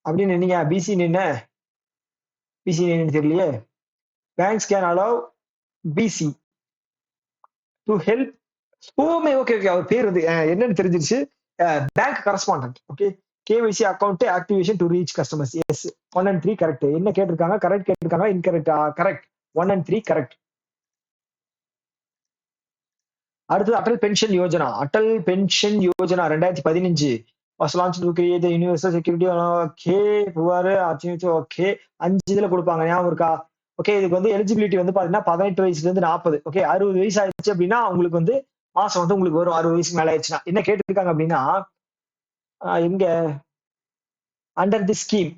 அப்படின்னு நீங்க BC என்ன தெரியலையே. Banks can allow BC to help. Okay, அவர் பேர் வந்து என்னன்னு தெரிஞ்சிருச்சு. Bank correspondent. Okay, KYC account activation to reach customers. Yes, 1 and 3 correct. என்ன கேட்டிருக்காங்க? கரெக்ட் கேட்டிருக்காங்க, இன்கரெக்ட்? கரெக்ட். 1 and 3 correct. அடுத்தது Atal pension Yojana. Atal pension Yojana 2015 was launched to create the universal security. Okay புவாரு அச்சீவ் ஓகே 5 இதுல கொடுப்பாங்க ஞாபகம் இருக்கா? ஓகே இதுக்கு வந்து எலிஜிபிலிட்டி வந்து பாத்தீங்கன்னா 18 வயசுல இருந்து 40. ஓகே 60 வயசு ஆயிடுச்சு அப்படின்னா உங்களுக்கு வந்து மாசம் வந்து உங்களுக்கு வரும் 60 வயசுக்கு மேல ஆயிடுச்சுன்னா. என்ன கேட்டிருக்காங்க அப்படின்னா எங்க under the scheme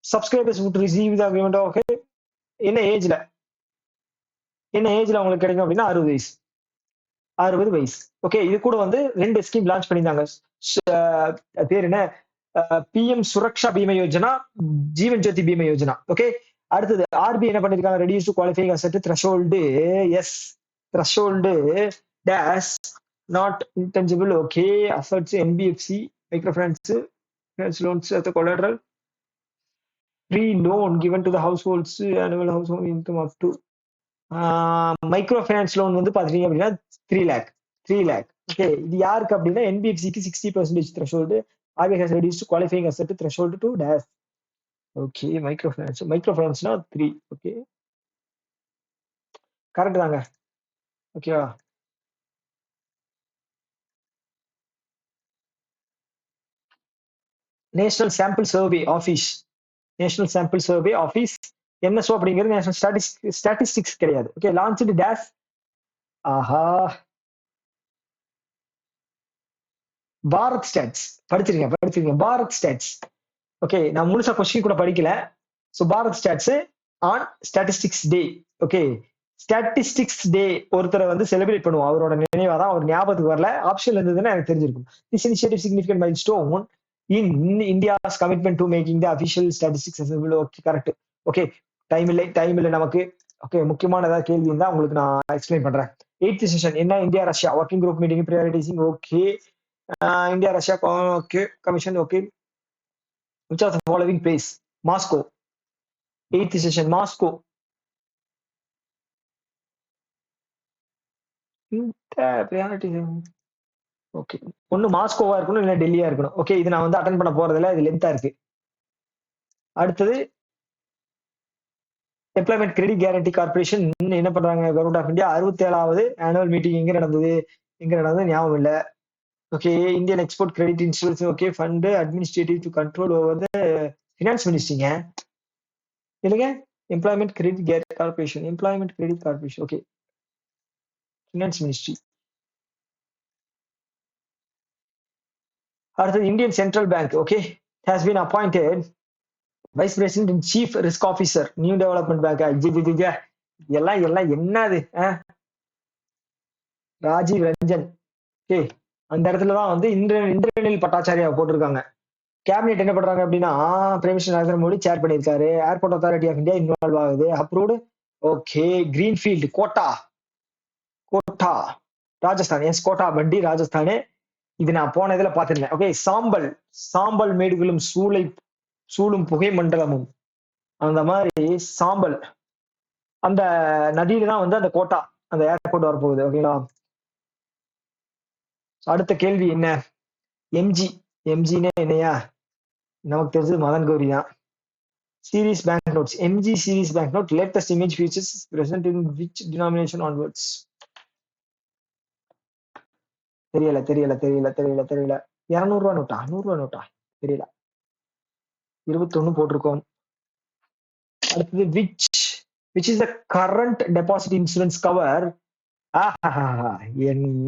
subscribers would receive the agreement. Okay என்ன ஏஜ்ல உங்களுக்கு கிடைக்கும் அப்படின்னா 60 வயசு 60 வயசு. ஓகே இது கூட வந்து 2 ஸ்கீம் லான்ச் பண்ணியிருந்தாங்க. பேர் என்ன? பிஎம் சுரக்ஷா பீமா யோஜனா, ஜீவன் ஜோதி பீமா யோஜனா. ஓகே அடுத்தது ஆர்பி என்ன பண்ணிருக்காங்க? Reduce to qualifying asset threshold. Yes threshold dash not intangible. Okay assets NBFC micro finance loans collateral free loan given to the households annual household income up to micro finance loan வந்து பாத்தீங்க அப்படின்னா 3 lakh. ஓகே இது யாருக்கு அப்படின்னா என்பிஎஃப்சிக்கு 60% threshold. RBI has reduced qualifying asset threshold to dash. Okay micro ஃபைனான்ஸ்னா 3. ஓகே கரெக்ட் தாங்க. ஓகேவா? National sample survey office NSO அப்படிங்கிறது நேஷனல் ஸ்டாட்டிஸ்டிக்ஸ் கிடையாது. Okay launch dash. ஆஹா பாரத் ஸ்டாட்ஸ் படிச்சிருக்கீங்க பாரத் ஸ்டாட்ஸ். ஓகே நான் முழுசா கொஸ்டின் கூட படிக்கல. So Bharat stats on statistics day. Okay statistics day ஒருத்தரை வந்து செலிப்ரேட் பண்ணுவோம். அவரோட நினைவா தான், அவர் ஞாபகத்துக்கு வரல. ஆப்ஷன் இருந்ததுன்னா எனக்கு தெரிஞ்சிருக்கும். This initiative significant milestone in India's commitment to making the official statistics assemble. Okay correct. Okay time இல்லை நமக்கு. ஓகே முக்கியமான ஏதாவது கேள்வி இருந்தா உங்களுக்கு நான் எக்ஸ்பிளைன் பண்றேன். 8th செஷன் என்ன? India Russia working group meeting prioritising. Okay India Russia okay commission. Okay which of the following place? Moscow. 8th session Moscow. Okay ஒண்ணு மாஸ்கோவா இருக்கணும் இல்ல டெல்லியா இருக்கணும். ஓகே இது நான் வந்து அட்டென்ட் பண்ண போறதில்ல, இது லென்த்தா இருக்கு. அடுத்தது எம்ப்ளாய்மெண்ட் கிரெடிட் கேரண்டி கார்பரேஷன் என்ன பண்றாங்க? கவர்மெண்ட் ஆஃப் இந்தியா 67வது ஆனுவல் மீட்டிங் எங்க நடந்தது ஞாபகம் இல்ல. Okay Indian export credit insurance. Okay fund administrative to control over the finance மினிஸ்ட்ரிங்க இல்லைங்க. Employment credit corporation. Okay finance ministry. அடுத்தது Indian central bank. Okay has been appointed vice president and chief risk officer new development bank. எல்லாம் என்னது? ராஜீவ் ரஞ்சன். ஓகே அந்த இடத்துலதான் வந்து இந்திரனில் பட்டாச்சாரியா போட்டிருக்காங்க. கேபினெட் என்ன பண்றாங்க அப்படின்னா prime minister Narendra Modi chair பண்ணியிருக்காரு. Airport authority of India involve ஆகுது. Approved. Okay greenfield Kota Rajasthan. Yes Kota Bundi Rajasthan. இது நான் போன இதுல பாத்திருந்தேன். ஓகே சாம்பல் மேடுகளும் சூழும் புகை மண்டலமும் அந்த மாதிரி சாம்பல் அந்த நதியில தான் வந்து அந்த கோட்டா அந்த ஏர்போர்ட் வரப்போகுது. ஓகேங்களா? அடுத்த கேள்வி என்ன? எம்ஜின்னு என்னையா? நமக்கு தெரிஞ்சது மதன் கௌரி தான். Series bank notes. MG series bank note latest image features present in which denomination onwards? தெரியல. 200 ரூபா நோட்டா 100 ரூபா நோட்டா தெரியல. 21 போட்டிருக்கோம். அடுத்தது which is the current deposit insurance cover?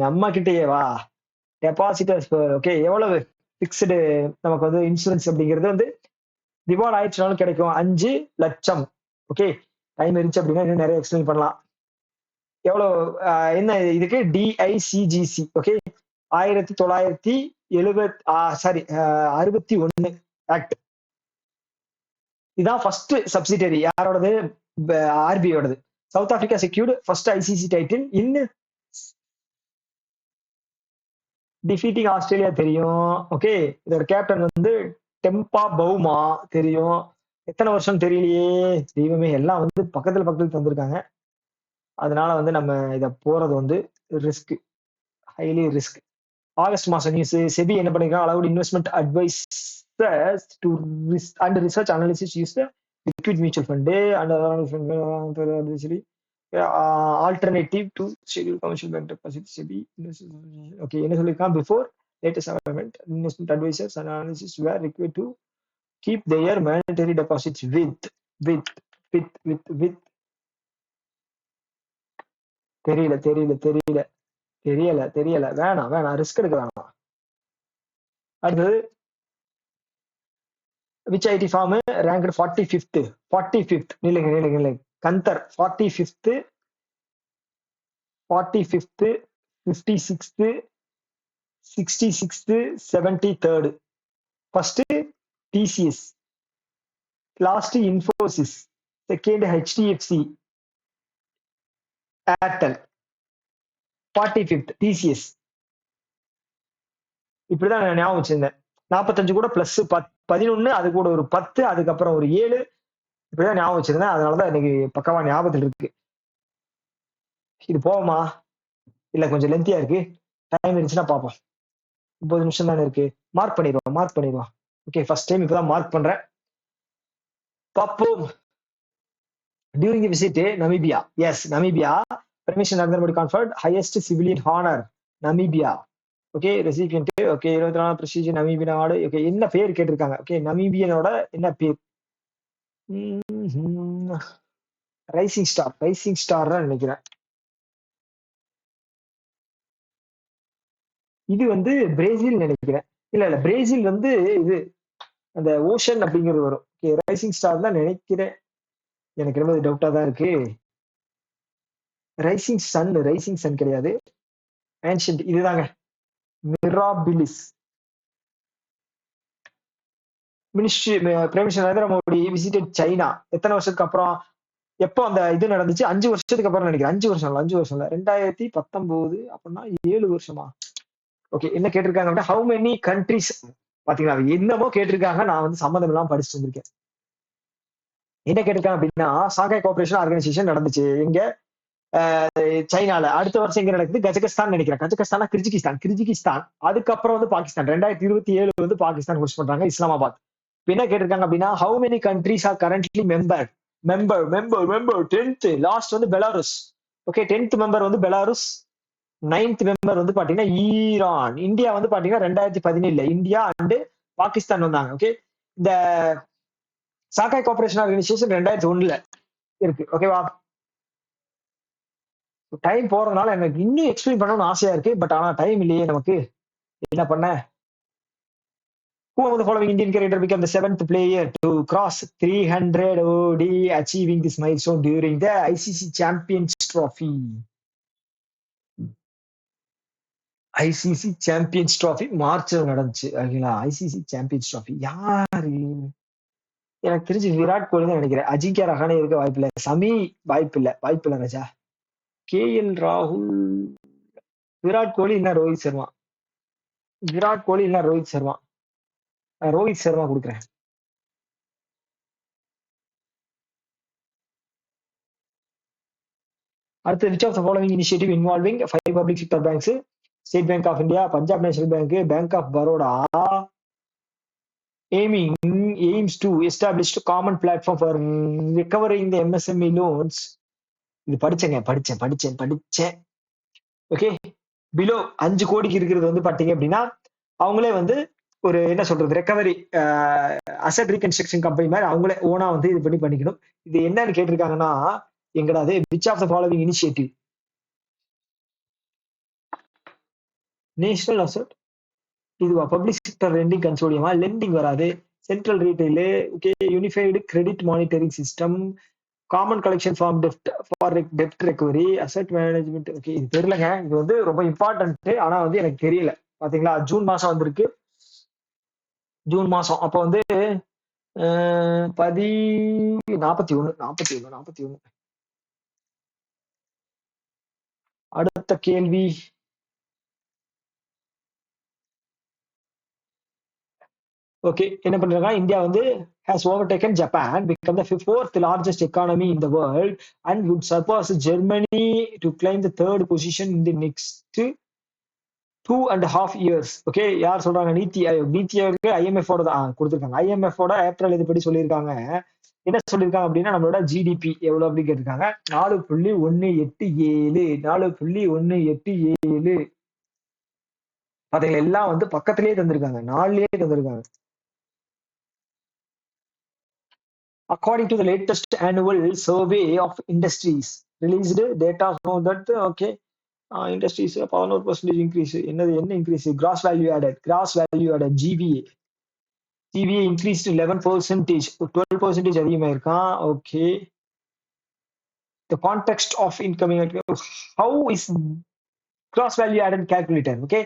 நம்ம கிட்டயே வா டெபாசிட்டர்ஸ். ஓகே எவ்வளவு பிக்ஸ்டு நமக்கு வந்து இன்சூரன்ஸ் அப்படிங்கிறது வந்து ரிவார்ட் ஆயிடுச்சுனாலும் கிடைக்கும் 5 லட்சம். ஓகே டைம் இருந்துச்சு அப்படின்னா இன்னும் நிறைய எக்ஸ்பிளைன் பண்ணலாம். எவ்வளவு என்ன இதுக்கு? டிஐசிஜிசி. Okay 1961 act. இதான் ஃபர்ஸ்ட் சப்சிடரி யாரோடது? ஆர்பிஐயோடது. South Africa secured first ICC title in defeating Australia தெரியும். ஓகே இதோட கேப்டன் வந்து டெம்பா பவுமா தெரியும். எத்தனை வருஷம் தெரியலையே தெய்வமே. எல்லாம் வந்து பக்கத்துல தந்திருக்காங்க. அதனால வந்து நம்ம இத போறது வந்து ரிஸ்க், ஹைலி ரிஸ்க். ஆகஸ்ட் மாசம் நியூஸ். செபி என்ன பண்ணிருக்காங்க? Allowed investment advisers to and research analysis use the liquid mutual fund and advisory alternative to scheduled commercial bank deposit SEBI. Okay, என்ன சொல்லிருக்கான் before latest amendment investment advisors and analysts were required to keep their mandatory deposits with with தெரியல தெரியல தெரியல தெரியல தெரியல வேணாம் ரிஸ்க் எடுக்க வேணாம். அடுத்தது which IT firm ranked 45th நில்லுங்க Kandar 45th 56th 66th 73rd first TCS last Infosys second HDFC Airtel 45th TCS. இப்படிதான் நான் ஞாபகம் வச்சிருந்தேன். 45 கூட பிளஸ் 11 அது கூட ஒரு 10 அதுக்கப்புறம் ஒரு 7 இப்படிதான் ஞாபகம் வச்சிருந்தேன். அதனாலதான் எனக்கு பக்கவா ஞாபகத்தில் இருக்கு. இது போவோமா இல்ல கொஞ்சம் லென்த்தியா இருக்கு, டைம் இருந்துச்சுன்னா பார்ப்போம். 30 நிமிஷம் தானே இருக்கு, மார்க் பண்ணிடுவோம். ஓகே, ஃபர்ஸ்ட் டைம் இப்பதான் மார்க் பண்றேன், பார்ப்போம். During the visit Namibia, yes, Namibia, permission Narendra Modi conferred highest civilian honor, Namibia. Okay, recipient okay 24 prestige Namibian award. Okay, என்ன பேர் கேட்டிருக்காங்க? ஓகே, நமீபியனோட என்ன பேர்? ரைசிங் ஸ்டார் நினைக்கிறேன். இது வந்து பிரேசில் நினைக்கிறேன். இல்ல பிரேசில் வந்து இது அந்த ஓஷன் அப்படிங்கிறது வரும். ஓகே, ரைசிங் ஸ்டார் தான் நினைக்கிறேன். எனக்கு ரொம்ப டவுட்டா தான் இருக்கு. ரைசிங் சன் கிடையாது. ஆன்ஷியன்ட் இதுதாங்க, mirabilis. Ministry prime minister Narendra Modi visited China. எத்தனை வருஷத்துக்கு அப்புறம்? எப்போ அந்த இது நடந்துச்சு? 5 வருஷத்துக்கு அப்புறம் நினைக்கிறேன். 5 வருஷம் இல்ல 2019 அப்படின்னா 7 வருஷமா? ஓகே, என்ன கேட்டிருக்காங்க அப்படின்னா ஹவு மெனி கண்ட்ரிஸ். பாத்தீங்களா, என்னமோ கேட்டிருக்காங்க, நான் வந்து சம்மந்தம் எல்லாம் படிச்சுட்டு வந்திருக்கேன். என்ன கேட்டிருக்காங்க அப்படின்னா சாங்காய் கோஆபரேஷன் ஆர்கனைசேஷன் நடந்துச்சு எங்க? சைனால. அடுத்த வருஷம் எங்க நடக்குது? கஜகஸ்தான் நினைக்கிறேன். Kazakhstan Kyrgyzstan. அதுக்கப்புறம் வந்து பாகிஸ்தான். 2027 வந்து பாகிஸ்தான் ஹோஸ்ட் பண்றாங்க, இஸ்லாமாபாத். என்ன கேட்டிருக்காங்க அப்படின்னா how many countries R currently member 10th last வந்து பெலாருஸ். ஓகே, 10th மெம்பர் வந்து பெலாருஸ். 9th மெம்பர் வந்து பாத்தீங்கன்னா ஈரான். இந்தியா வந்து பாத்தீங்கன்னா 2017 இந்தியா அண்ட் பாகிஸ்தான் வந்தாங்க. ஓகே, இந்த சாங்காய் கோஆபரேஷன் ஆர்கனைசேஷன் 2001 இருக்கு. ஓகேவா? டைம் போறதுனால எனக்கு இன்னும் எக்ஸ்பிளைன் பண்ணணும்னு ஆசையா இருக்கு, பட் ஆனா டைம் இல்லையே நமக்கு. என்ன பண்ண? Who among the following Indian cricketer became the 7th player to cross 300 OD, achieving this milestone during the ICC Champions Trophy? ICC Champions Trophy மார்ச்ல நடந்துச்சு. ஓகேங்களா? ICC Champions Trophy யாரு? எனக்கு தெரிஞ்சு விராட் கோலி தான் நினைக்கிறேன். அஜிங்கியா ரஹானே இருக்க வாய்ப்பில்லை. சமி வாய்ப்பில்லை ராஜா. KL ராகுல், விராட் கோலி இல்ல ரோஹித் சர்மா. ரோஹித் சர்மா கொடுக்குறேன். அடுத்து which of the following initiative involving 5 public sector banks, State Bank of India, Punjab National Bank, Bank of Baroda, aims to establish a common platform for recovering the MSME loans. இது படிச்சேன். ஓகே, பிலோ 5 கோடிக்கு இருக்கிறது வந்து பாத்தீங்க அப்படின்னா அவங்களே வந்து ஒரு என்ன சொல்றது ரெக்கவரி அசெட் ரீகன்ஸ்ட்ரக்ஷன் கம்பெனி மாதிரி அவங்களே ஓனா வந்து இது பண்ணிக்கணும். இது என்னன்னு கேட்டிருக்காங்கன்னா எங்கடாது which of the following initiative? National asset இதுவா? பப்ளிக் செக்டர் லெண்டிங் கன்சோர்டியமா? லெண்டிங் வராது. Central retail. Okay, unified credit monitoring system, common collection form டெப்ட் ரெக்கவரி, அசெட் மேனேஜ்மெண்ட். ஓகே, இது தெரியலங்க. இது வந்து ரொம்ப இம்பார்ட்டன்ட், ஆனா வந்து எனக்கு தெரியல. பாத்தீங்களா, ஜூன் மாசம் வந்திருக்கு. ஜூன் மாசம் அப்ப வந்து 41. அடுத்த கேள்வி. ஓகே, என்ன பண்றாங்க? இந்தியா வந்து has overtaken Japan, become the 4th largest economy in the world and would surpass Germany to claim the 3rd position in the next 2.5 years. Okay, யார் சொல்றாங்க? நீத்தி ஆயோக். IMF ஓட தான் கொடுத்திருக்காங்க. IMF ஓட ஏப்ரல் இதுபடி சொல்லியிருக்காங்க என்ன சொல்லியிருக்காங்க அப்படின்னா நம்மளோட ஜிடிபி எவ்வளவு அப்படின்னு கேட்டிருக்காங்க. 4.187 4.187. பாத்தீங்களா, எல்லாம் வந்து பக்கத்திலேயே தந்திருக்காங்க, 4லயே தந்திருக்காங்க. According to the latest annual survey of industries released, data show that okay, industries 11% increase. என்ன increase? Gross value added GVA increased 11%, 12% அதிகமாயிருக்கான். Okay, the context of incoming, how is gross value added calculated? Okay,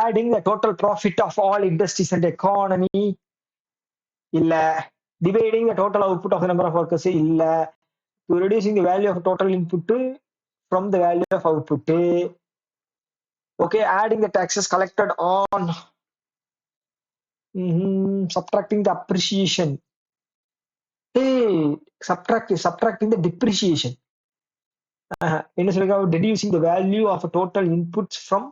adding the total profit of all industries and economy, இல்ல dividing the total output of the number of workers, இல்ல to reducing the value of total input from the value of output. Okay, adding the taxes collected on, subtracting the appreciation. Hey, subtracting the depreciation. என்ன சொல்லிருக்காங்க? Deducing the value of total inputs from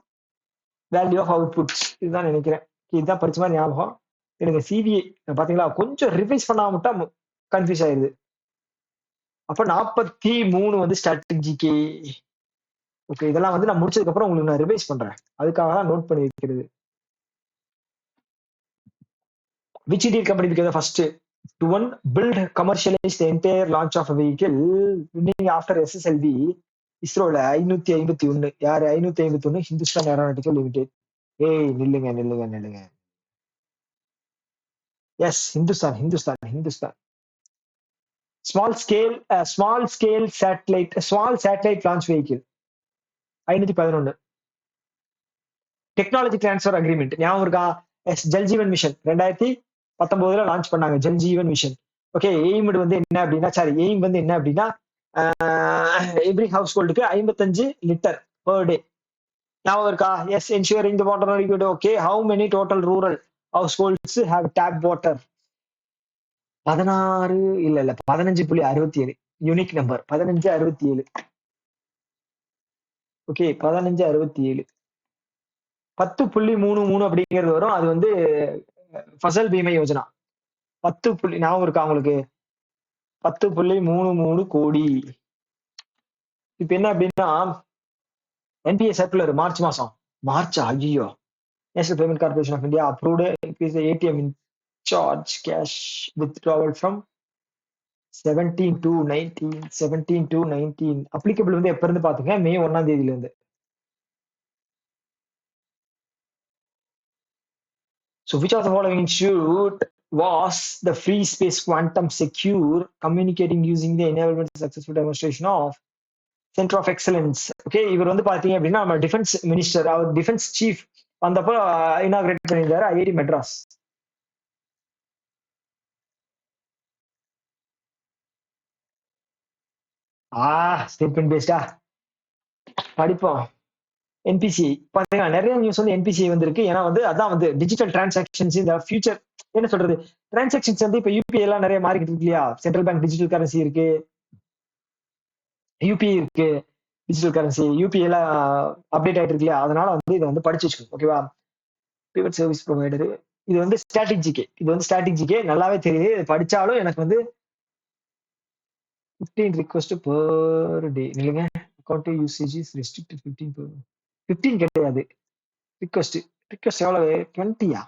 value of outputs. இதுதான் நினைக்கிறேன். இதுதான் படிச்ச மாதிரி ஞாபகம். எனக்கு சிவிஏ பாத்தீங்களா, கொஞ்சம் ரிவைஸ் பண்ணாம விட்டா கன்ஃபியூஸ் ஆயிருது. அப்ப 43 வந்து ஸ்ட்ராட்டஜிக்கு. ஓகே, இதெல்லாம் வந்து நான் முடிச்சதுக்கு அப்புறம் உங்களுக்கு நான் ரிவைஸ் பண்றேன், அதுக்காக தான் நோட் பண்ணி வைக்கிறது. Which Indian company became the first to one build commercialize the entire launch of a vehicle winning after SSLV? இஸ்ரோல 551. யாரு 551? Hindustan aeronautical limited. ஏய் நில்லுங்க. Yes, Hindustan. Small scale satellite launch vehicle 511. Technology transfer agreement ஞாபகம் இருக்கா? ஜல் ஜீவன் மிஷன் 2019 லான்ச் பண்ணாங்க, Jal Jeevan mission. Okay, aim வந்து என்ன அப்படின்னா எவ்ரி ஹவுஸ் ஹோல்டுக்கு 55 லிட்டர் பெர் டே. ஞாபகம் இருக்கா? Yes, ensuring the water liquid. Okay, how many total rural households have tap water? 15.67 unique number 1567. Okay, 1567. 10.33 அப்படிங்கிறது வரும். அது வந்து ஃபசல் பீமை யோஜனா. 10 ஞாபகம் இருக்கா உங்களுக்கு? 10.33 கோடி. இப்ப என்ன அப்படின்னா என்பிஏ சர்க்குலர் மார்ச் ஐயோ, National Payment Corporation of India approved increase ATM in charge cash withdrawal from 17 to 19. Applicable வந்து எப்ப இருந்து பாத்துங்க? மே 1ஆம் தேதியில இருந்து. So which of the following institute was the free space quantum secure communicating using the enablement successful demonstration of Center of Excellence? Okay, இவர் வந்து பாத்தீங்க அப்படின்னா நம்ம டிஃபென்ஸ் மினிஸ்டர், அவர் டிஃபென்ஸ் சீஃப் வந்தப்போ இனாகிரேட் பண்ணியிருந்தாரு ஐஐடி மெட்ராஸ். ஸ்டேட்மெண்ட் பேஸ்டா படிப்போம். என்பிசி பாத்தீங்கன்னா நிறைய நியூஸ் வந்து என்பிசி வந்திருக்கு. ஏன்னா வந்து அதான் வந்து டிஜிட்டல் டிரான்சாக்ஷன்ஸ் இந்த ஃபியூச்சர், என்ன சொல்றது, டிரான்சாக்ஷன்ஸ் வந்து இப்ப யூபிஐ எல்லாம் நிறைய மாறிக்கிட்டு இருக்கு இல்லையா? சென்ட்ரல் பேங்க் டிஜிட்டல் கரன்சி இருக்கு, யூபிஐ இருக்கு, டிஜிட்டல் கரன்சி யூபிஐ எல்லாம் அப்டேட் ஆயிட்டு இருக்கு இல்லையா? அதனால வந்து இதை வந்து படிச்சு வச்சுக்கணும். ஓகேவா? பிரைவேட் சர்வீஸ் ப்ரொவைடர், இது வந்து ஸ்ட்ராட்டஜிக்கே நல்லாவே தெரியுது. இது படிச்சாலும் எனக்கு வந்து 15 ரிக்வெஸ்ட் பெர் டே. இல்லைங்க, அக்கௌண்ட் யூசேஜ் இஸ் ரெஸ்ட்ரிக்டட் 15 கிடையாது. ரிக்வெஸ்ட் எவ்வளவு? 20யா?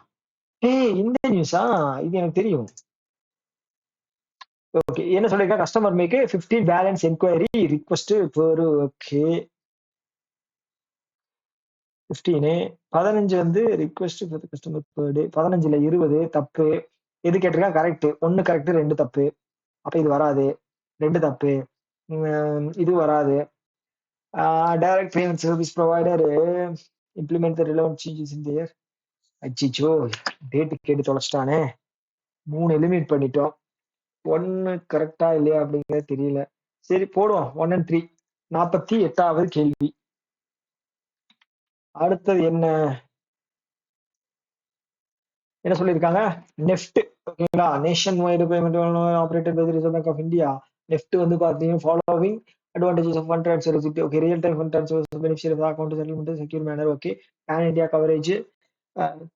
இந்த நியூஸா? இது எனக்கு தெரியும். ஓகே, என்ன சொல்லிருக்கா? Customer make 15 balance enquiry request per. Okay, 15. 15 வந்து ரிக்வெஸ்ட் கஸ்டமர் பெர் டே. 15ல 20 தப்பு. எது கேட்டிருக்கா? கரெக்ட். 1 கரெக்ட், 2 தப்பு. அப்ப இது வராது. 2 தப்பு. இது வராது. Direct payment service provider implement the relevant changes in there. அச்சிச்சோ, டேட் கேட்டு தொலைச்சிட்டானே. 3 எலிமினேட் பண்ணிட்டோம். 1 கரெக்டா இல்லையா அப்படிங்கிறது தெரியல. சரி போடுவோம் 1 and 3. 48வது கேள்வி. அடுத்தது என்ன சொல்லியிருக்காங்க? நெஃப்ட். ஓகேங்களா? Nation wide payment operated by Reserve Bank of India. NEFT வந்து பாத்தீங்கன்னா following advantages of fund transfer. Okay, real time fund transfer, beneficiary of the account settlement in secure manner. Okay, pan India coverage,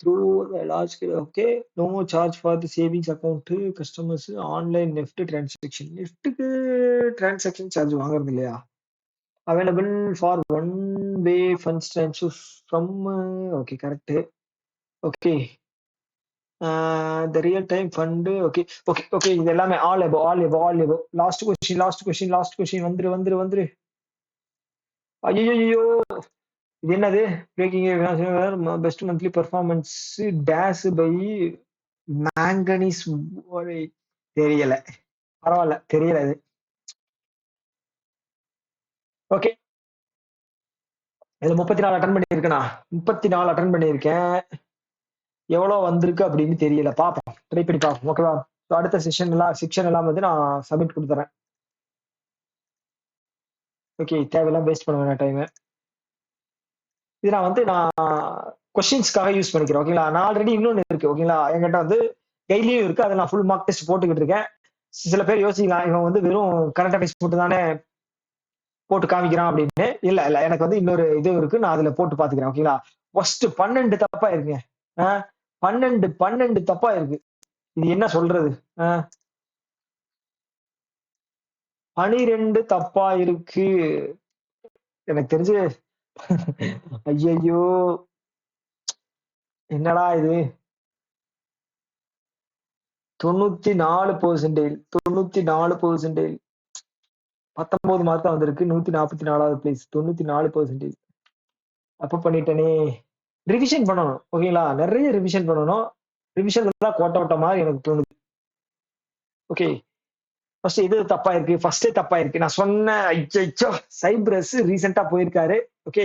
through a large scale. Okay, no charge for the savings account customers online neft transaction. நெஃப்ட்டுக்கு transaction charge வாங்குறது இல்லையா? Available for one way funds transfer from okay, correct. Okay. The real time fund. Okay, இது எல்லாமே all above. Last question வந்துரு. ஐயோ, இது என்னது? Breaking best monthly performance dash by manganese. தெரியல, பரவாயில்ல, தெரியல இது. ஓகே, இதுல 34 அட்டன் பண்ணியிருக்கேனா? 34 அட்டன் பண்ணியிருக்கேன். எவ்வளவு வந்திருக்கு அப்படின்னு தெரியல, பாப்போம், ட்ரை பண்ணி பார்ப்போம். ஓகேவா? அடுத்த செக்ஷன் எல்லாம் வந்து நான் சப்மிட் கொடுத்துறேன். ஓகே, தேவையெல்லாம் வேஸ்ட் பண்ண வேணாம் டைம். இது நான் கொஸ்டின்ஸ்க்காக யூஸ் பண்ணிக்கிறேன். ஓகேங்களா? நான் ஆல்ரெடி இன்னொன்னு இருக்கு. ஓகேங்களா? என்கிட்ட வந்து கையிலயும் இருக்கு. அதை நான் ஃபுல் மார்க் டெஸ்ட் போட்டுக்கிட்டு இருக்கேன். சில பேர் யோசிக்கலாம், இவன் வந்து வெறும் கரண்ட் அஃபேர்ஸ் போட்டு தானே போட்டு காமிக்கிறான் அப்படின்னு. இல்ல, எனக்கு வந்து இன்னொரு இது இருக்கு, நான் அதுல போட்டு பாத்துக்கிறேன். ஓகேங்களா? ஃபர்ஸ்ட் 12 தப்பா இருக்குங்க. 12 தப்பா இருக்கு. இது என்ன சொல்றது? 12 தப்பா இருக்கு எனக்கு தெரிஞ்சு. ஐயோ, என்னடா இது? 94%. 19 மார்க் தான் வந்திருக்கு. 144வது பிளேஸ். 94%. தப்பு பண்ணிட்டேனே. ரிவிஷன் பண்ணணும். ஓகேங்களா? நிறைய ரிவிஷன் பண்ணணும். ரிவிஷன்ல தான் கோட்ட விட்ட மாதிரி எனக்கு தோணுது. ஓகே, ஃபர்ஸ்ட் இது தப்பா இருக்கு. ஃபர்ஸ்டே தப்பா இருக்கு. நான் சொன்ன ஐயோ, சைப்ரஸ் ரீசெண்டா போயிருக்காரு. ஓகே,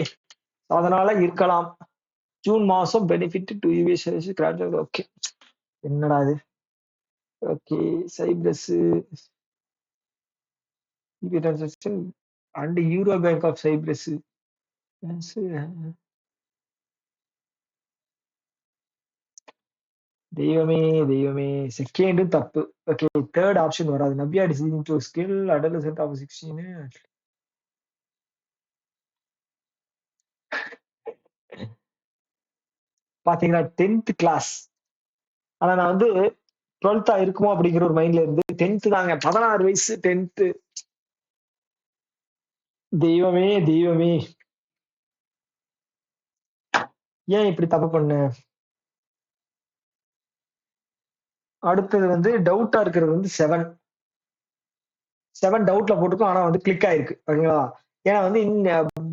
அதனால இருக்கலாம். ஜூன் மாசம் பெனிஃபிட் 2 இயர்ஸ் கிராண்ட். ஓகே, என்னடா இது? Okay, Cyprus transaction and Euro Bank of Cyprus. தெய்வமே, செகண்ட் தப்பு. ஓகே, தேர்ட் ஆப்ஷன் வராது. நபியா designing to skill adolescent of 16. பாத்தீங்களா, 10th கிளாஸ். ஆனா நான் வந்து 12th இருக்குமோ அப்படிங்கிற ஒரு மைண்ட்ல இருந்து 10th தாங்க. 16 வயசு 10th. தெய்வமே, ஏன் இப்படி தப்பு பண்ண? அடுத்தது வந்து டவுட்டா இருக்கிறது வந்து 7 டவுட்ல போட்டுக்கும். ஆனா வந்து கிளிக் ஆயிருக்கு. ஓகேங்களா? ஏன்னா வந்து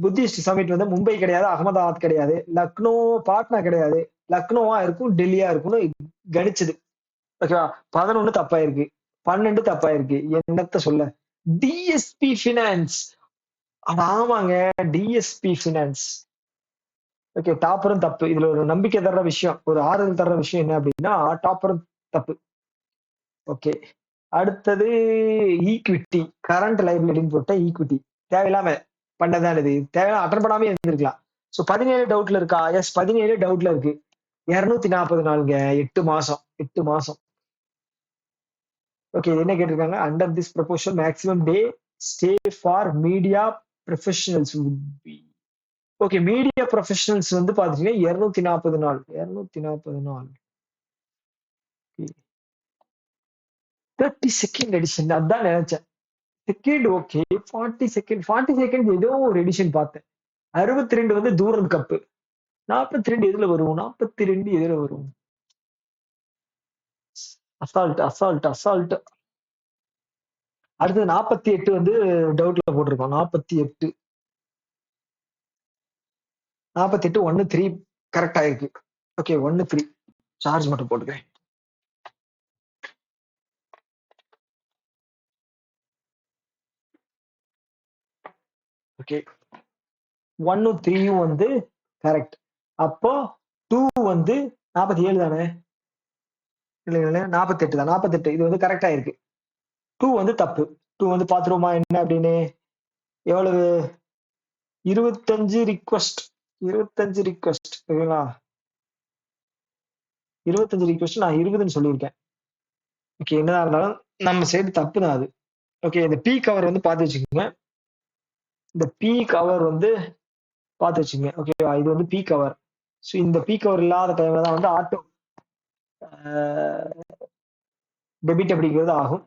புத்திஸ்ட் சமிட் வந்து மும்பை கிடையாது, அகமதாபாத் கிடையாது, லக்னோ, பாட்னா கிடையாது, லக்னோவா இருக்கும், டெல்லியா இருக்கும்னு கணிச்சது. ஓகேவா? 11 தப்பாயிருக்கு, 12 தப்பாயிருக்கு. என்னத்த சொல்ல? DSP finance. ஆமாங்க, டிஎஸ்பி பினான்ஸ். ஓகே, டாப்பரும் தப்பு. இதுல ஒரு நம்பிக்கை தர்ற விஷயம், ஒரு ஆறுதல் தர்ற விஷயம் என்ன அப்படின்னா, டாப்பரும் தப்பு. ஓகே, அடுத்தது ஈக்விட்டி, கரண்ட் லைபிலிட்டின்னு போட்ட ஈக்விட்டி. தேவையில்லாம பண்ணதான் இது. தேவையில்லாம அட்டன் பண்ணாமே இருந்திருக்கலாம். ஸோ 17 டவுட்ல இருக்கா? எஸ், 17 டவுட்ல இருக்கு. 240 நாளுங்க. 8 மாசம். ஓகே, என்ன கேட்டிருக்காங்க? Under this proportion maximum day stay for media professionals would be. Okay, media professionals வந்து பாத்தீங்கன்னா 240 நாள். 240 நாள். 32nd எடிஷன், அதான் நினைச்சேன். செகண்ட் ஓகே, 40 செகண்ட் ஏதோ ஒரு எடிஷன் பார்த்தேன். 62 வந்து தூரன் கப்பு. 42 எதுல வரும்? 42 எதுல வரும்? அசால்ட். அடுத்தது 48 வந்து டவுட்ல போட்டிருக்கோம். 48 1-3 கரெக்ட் ஆயிருக்கு. ஓகே, 1-3. சார்ஜ் மட்டும் போட்டுக்கிறேன். ஓகே, 1-3 வந்து கரெக்ட். அப்போ 2 வந்து 47 தானே? இல்ல 48 தான். 48 இது வந்து கரெக்டா இருக்கு. 2 வந்து தப்பு. 2 வந்து பாத்துருவோமா என்ன அப்படின்னு? எவ்வளவு? 25 ரிக்வெஸ்ட். 25 ரிக்வெஸ்ட். ஓகேங்களா? 25 ரிக்வெஸ்ட், நான் 20ன்னு சொல்லியிருக்கேன். ஓகே, என்னதான் இருந்தாலும் நம்ம சைடு தப்பு தான் அது. ஓகே, இந்த பி கவர் வந்து பார்த்து வச்சுக்கோங்க. இந்த பி கவர் வந்து பார்த்து வச்சுக்கோங்க. ஓகேவா? இது வந்து பி கவர். ஸோ இந்த பீக் அவர் இல்லாத டைம்ல தான் வந்து ஆட்டோ டெபிட் அப்படிங்கிறது ஆகும்.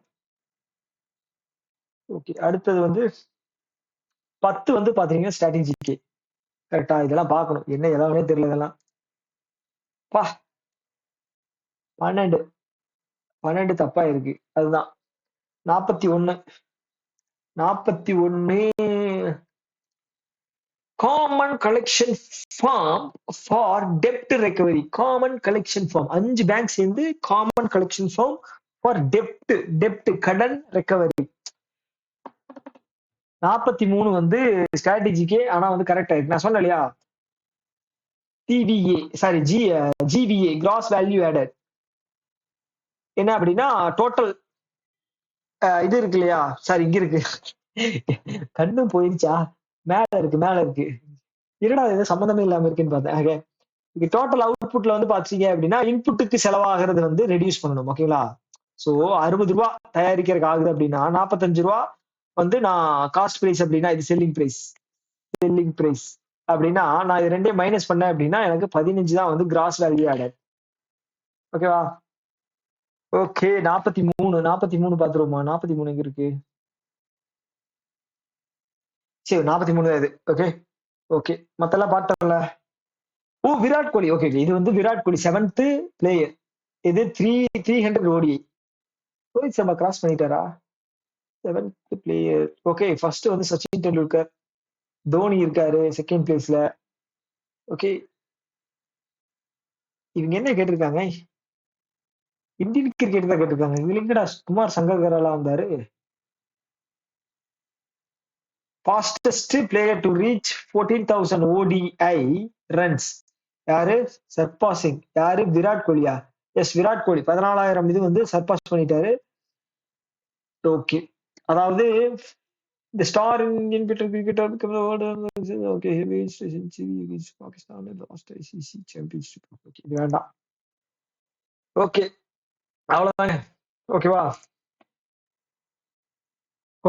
ஓகே, அடுத்தது வந்து 10 வந்து பாத்தீங்கன்னா ஸ்ட்ராட்டஜிக்கு கரெக்டா. இதெல்லாம் பார்க்கணும், என்ன எல்லாமே தெரியல இதெல்லாம். பா 12 12 தப்பா இருக்கு. அதுதான் 41 காமன் கலெக்ஷன் ஃபார்ம் ஃபார் டெப்ட் recovery. Common collection form 5 bank சேர்ந்து காமன் கலெக்ஷன் ஃபார்ம் ஃபார் டெப்ட் கடன் ரெக்கவரி. 43 வந்து ஸ்ட்ராட்டஜிக்கு, ஆனா வந்து கரெக்ட் ஆயிருக்கு. நான் சொன்னேன் இல்லையா, TVA sorry GVA cross value added என்ன அப்படின்னா டோட்டல் இது இருக்கு இல்லையா, சாரி இங்க இருக்கு கண்ணும் போயிருச்சா, மேல இருக்கு இருடா, இது சம்மந்தமே இல்லாம இருக்குன்னு பார்த்தேன். இது டோட்டல் அவுட்புட்ல வந்து பாத்தீங்க அப்படின்னா இன்புட்டுக்கு செலவாகிறது வந்து ரெடியூஸ் பண்ணணும். ஓகேங்களா. சோ 60 ரூபாய் தயாரிக்கிறதுக்கு ஆகுது அப்படின்னா 45 ரூபாய் வந்து நான் காஸ்ட் பிரைஸ் அப்படின்னா இது செல்லிங் பிரைஸ் அப்படின்னா நான் இது ரெண்டையும் மைனஸ் பண்ணேன் அப்படின்னா எனக்கு 15 தான் வந்து கிராஸ் வேல்யூ ஆடட். ஓகேவா. ஓகே 43 பாத்துருவோமா. 43 எங்க இருக்கு, சரி 43 தான் இது. ஓகே ஓகே, மத்தெல்லாம் பாட்டல. ஓ விராட் கோலி. ஓகே, இது வந்து விராட் கோலி 7th பிளேயர். இது 300 ஓடி. ரோஹித் சர்மா கிராஸ் பண்ணிட்டாரா. 7th player. ஓகே, ஃபர்ஸ்ட் வந்து சச்சின் டெண்டுல்கர், தோனி இருக்காரு செகண்ட் பிளேஸ்ல. ஓகே, இவங்க என்ன கேட்டிருக்காங்க, இந்தியன் கிரிக்கெட் தான் கேட்டிருக்காங்க. இதுல எங்கடா குமார் சங்கர்கரெல்லாம் வந்தாரு. Fastest player to reach 14,000 ODI runs யாரு, சர்பாசிங் யாரு, விராட் கோலியா. எஸ் விராட் கோலி 14,000 இது வந்து சர்பாஸ் பண்ணிட்டாரு. ஓகே, அதாவது the star Indian cricketer became the world. Okay, he reached a century against Pakistan in the last ICC championship. Okay, இது வேண்டாம். ஓகே, அவ்வளவுதாங்க. ஓகேவா.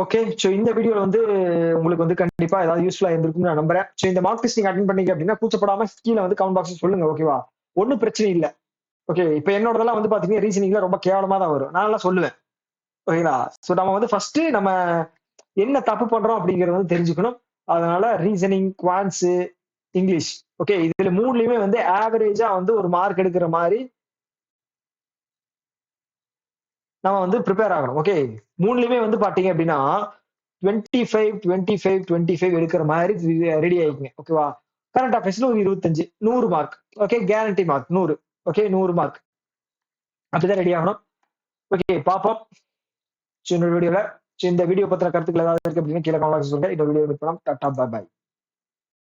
ஓகே, சோ இந்த வீடியோல வந்து உங்களுக்கு வந்து கண்டிப்பா ஏதாவது யூஸ்ஃபுல்லா இருந்திருக்கும்னு நான் நம்புறேன். சோ இந்த மார்க் டெஸ்ட் நீங்க அட்டெண்ட் பண்ணீங்க அப்படின்னா கூச்சப்படாம கீழே வந்து கமெண்ட் பாக்ஸ் சொல்லுங்க. ஓகேவா, ஒன்னும் பிரச்சனை இல்ல. ஓகே, இப்ப என்னோடதெல்லாம் வந்து பாத்தீங்கன்னா ரீசனிங்ல ரொம்ப கேவலமா தான் வரும், நான் எல்லாம் சொல்லுவேன். ஓகேங்களா. சோ நம்ம வந்து ஃபர்ஸ்ட் நம்ம என்ன தப்பு பண்றோம் அப்படிங்கறத வந்து தெரிஞ்சுக்கணும். அதனால ரீசனிங், குவான்ஸ், இங்கிலீஷ், ஓகே, இதுல மூணுலயுமே வந்து ஆவரேஜா வந்து ஒரு மார்க் எடுக்கிற மாதிரி நம்ம வந்து ப்ரிப்பேர் ஆகணும். ஓகே, மூணுலயுமே வந்து பாத்தீங்க அப்படின்னா 25 எடுக்கிற மாதிரி ரெடி ஆயிக்குங்க. ஓகேவா. கரண்ட் அஃபேர்ஸ்ல ஒரு 25 100 mark. Okay, guarantee mark 100. Okay, 100 mark அப்படிதான் ரெடி ஆகணும். ஓகே, பாப்போம் இன்னொரு வீடியோல. இந்த வீடியோ பத்தின கருத்துக்கள் ஏதாவது இருக்கு அப்படின்னா கீழே கமெண்ட் பாக்ஸ் சொல்லுங்க. இந்த வீடியோ டாடா பை பை.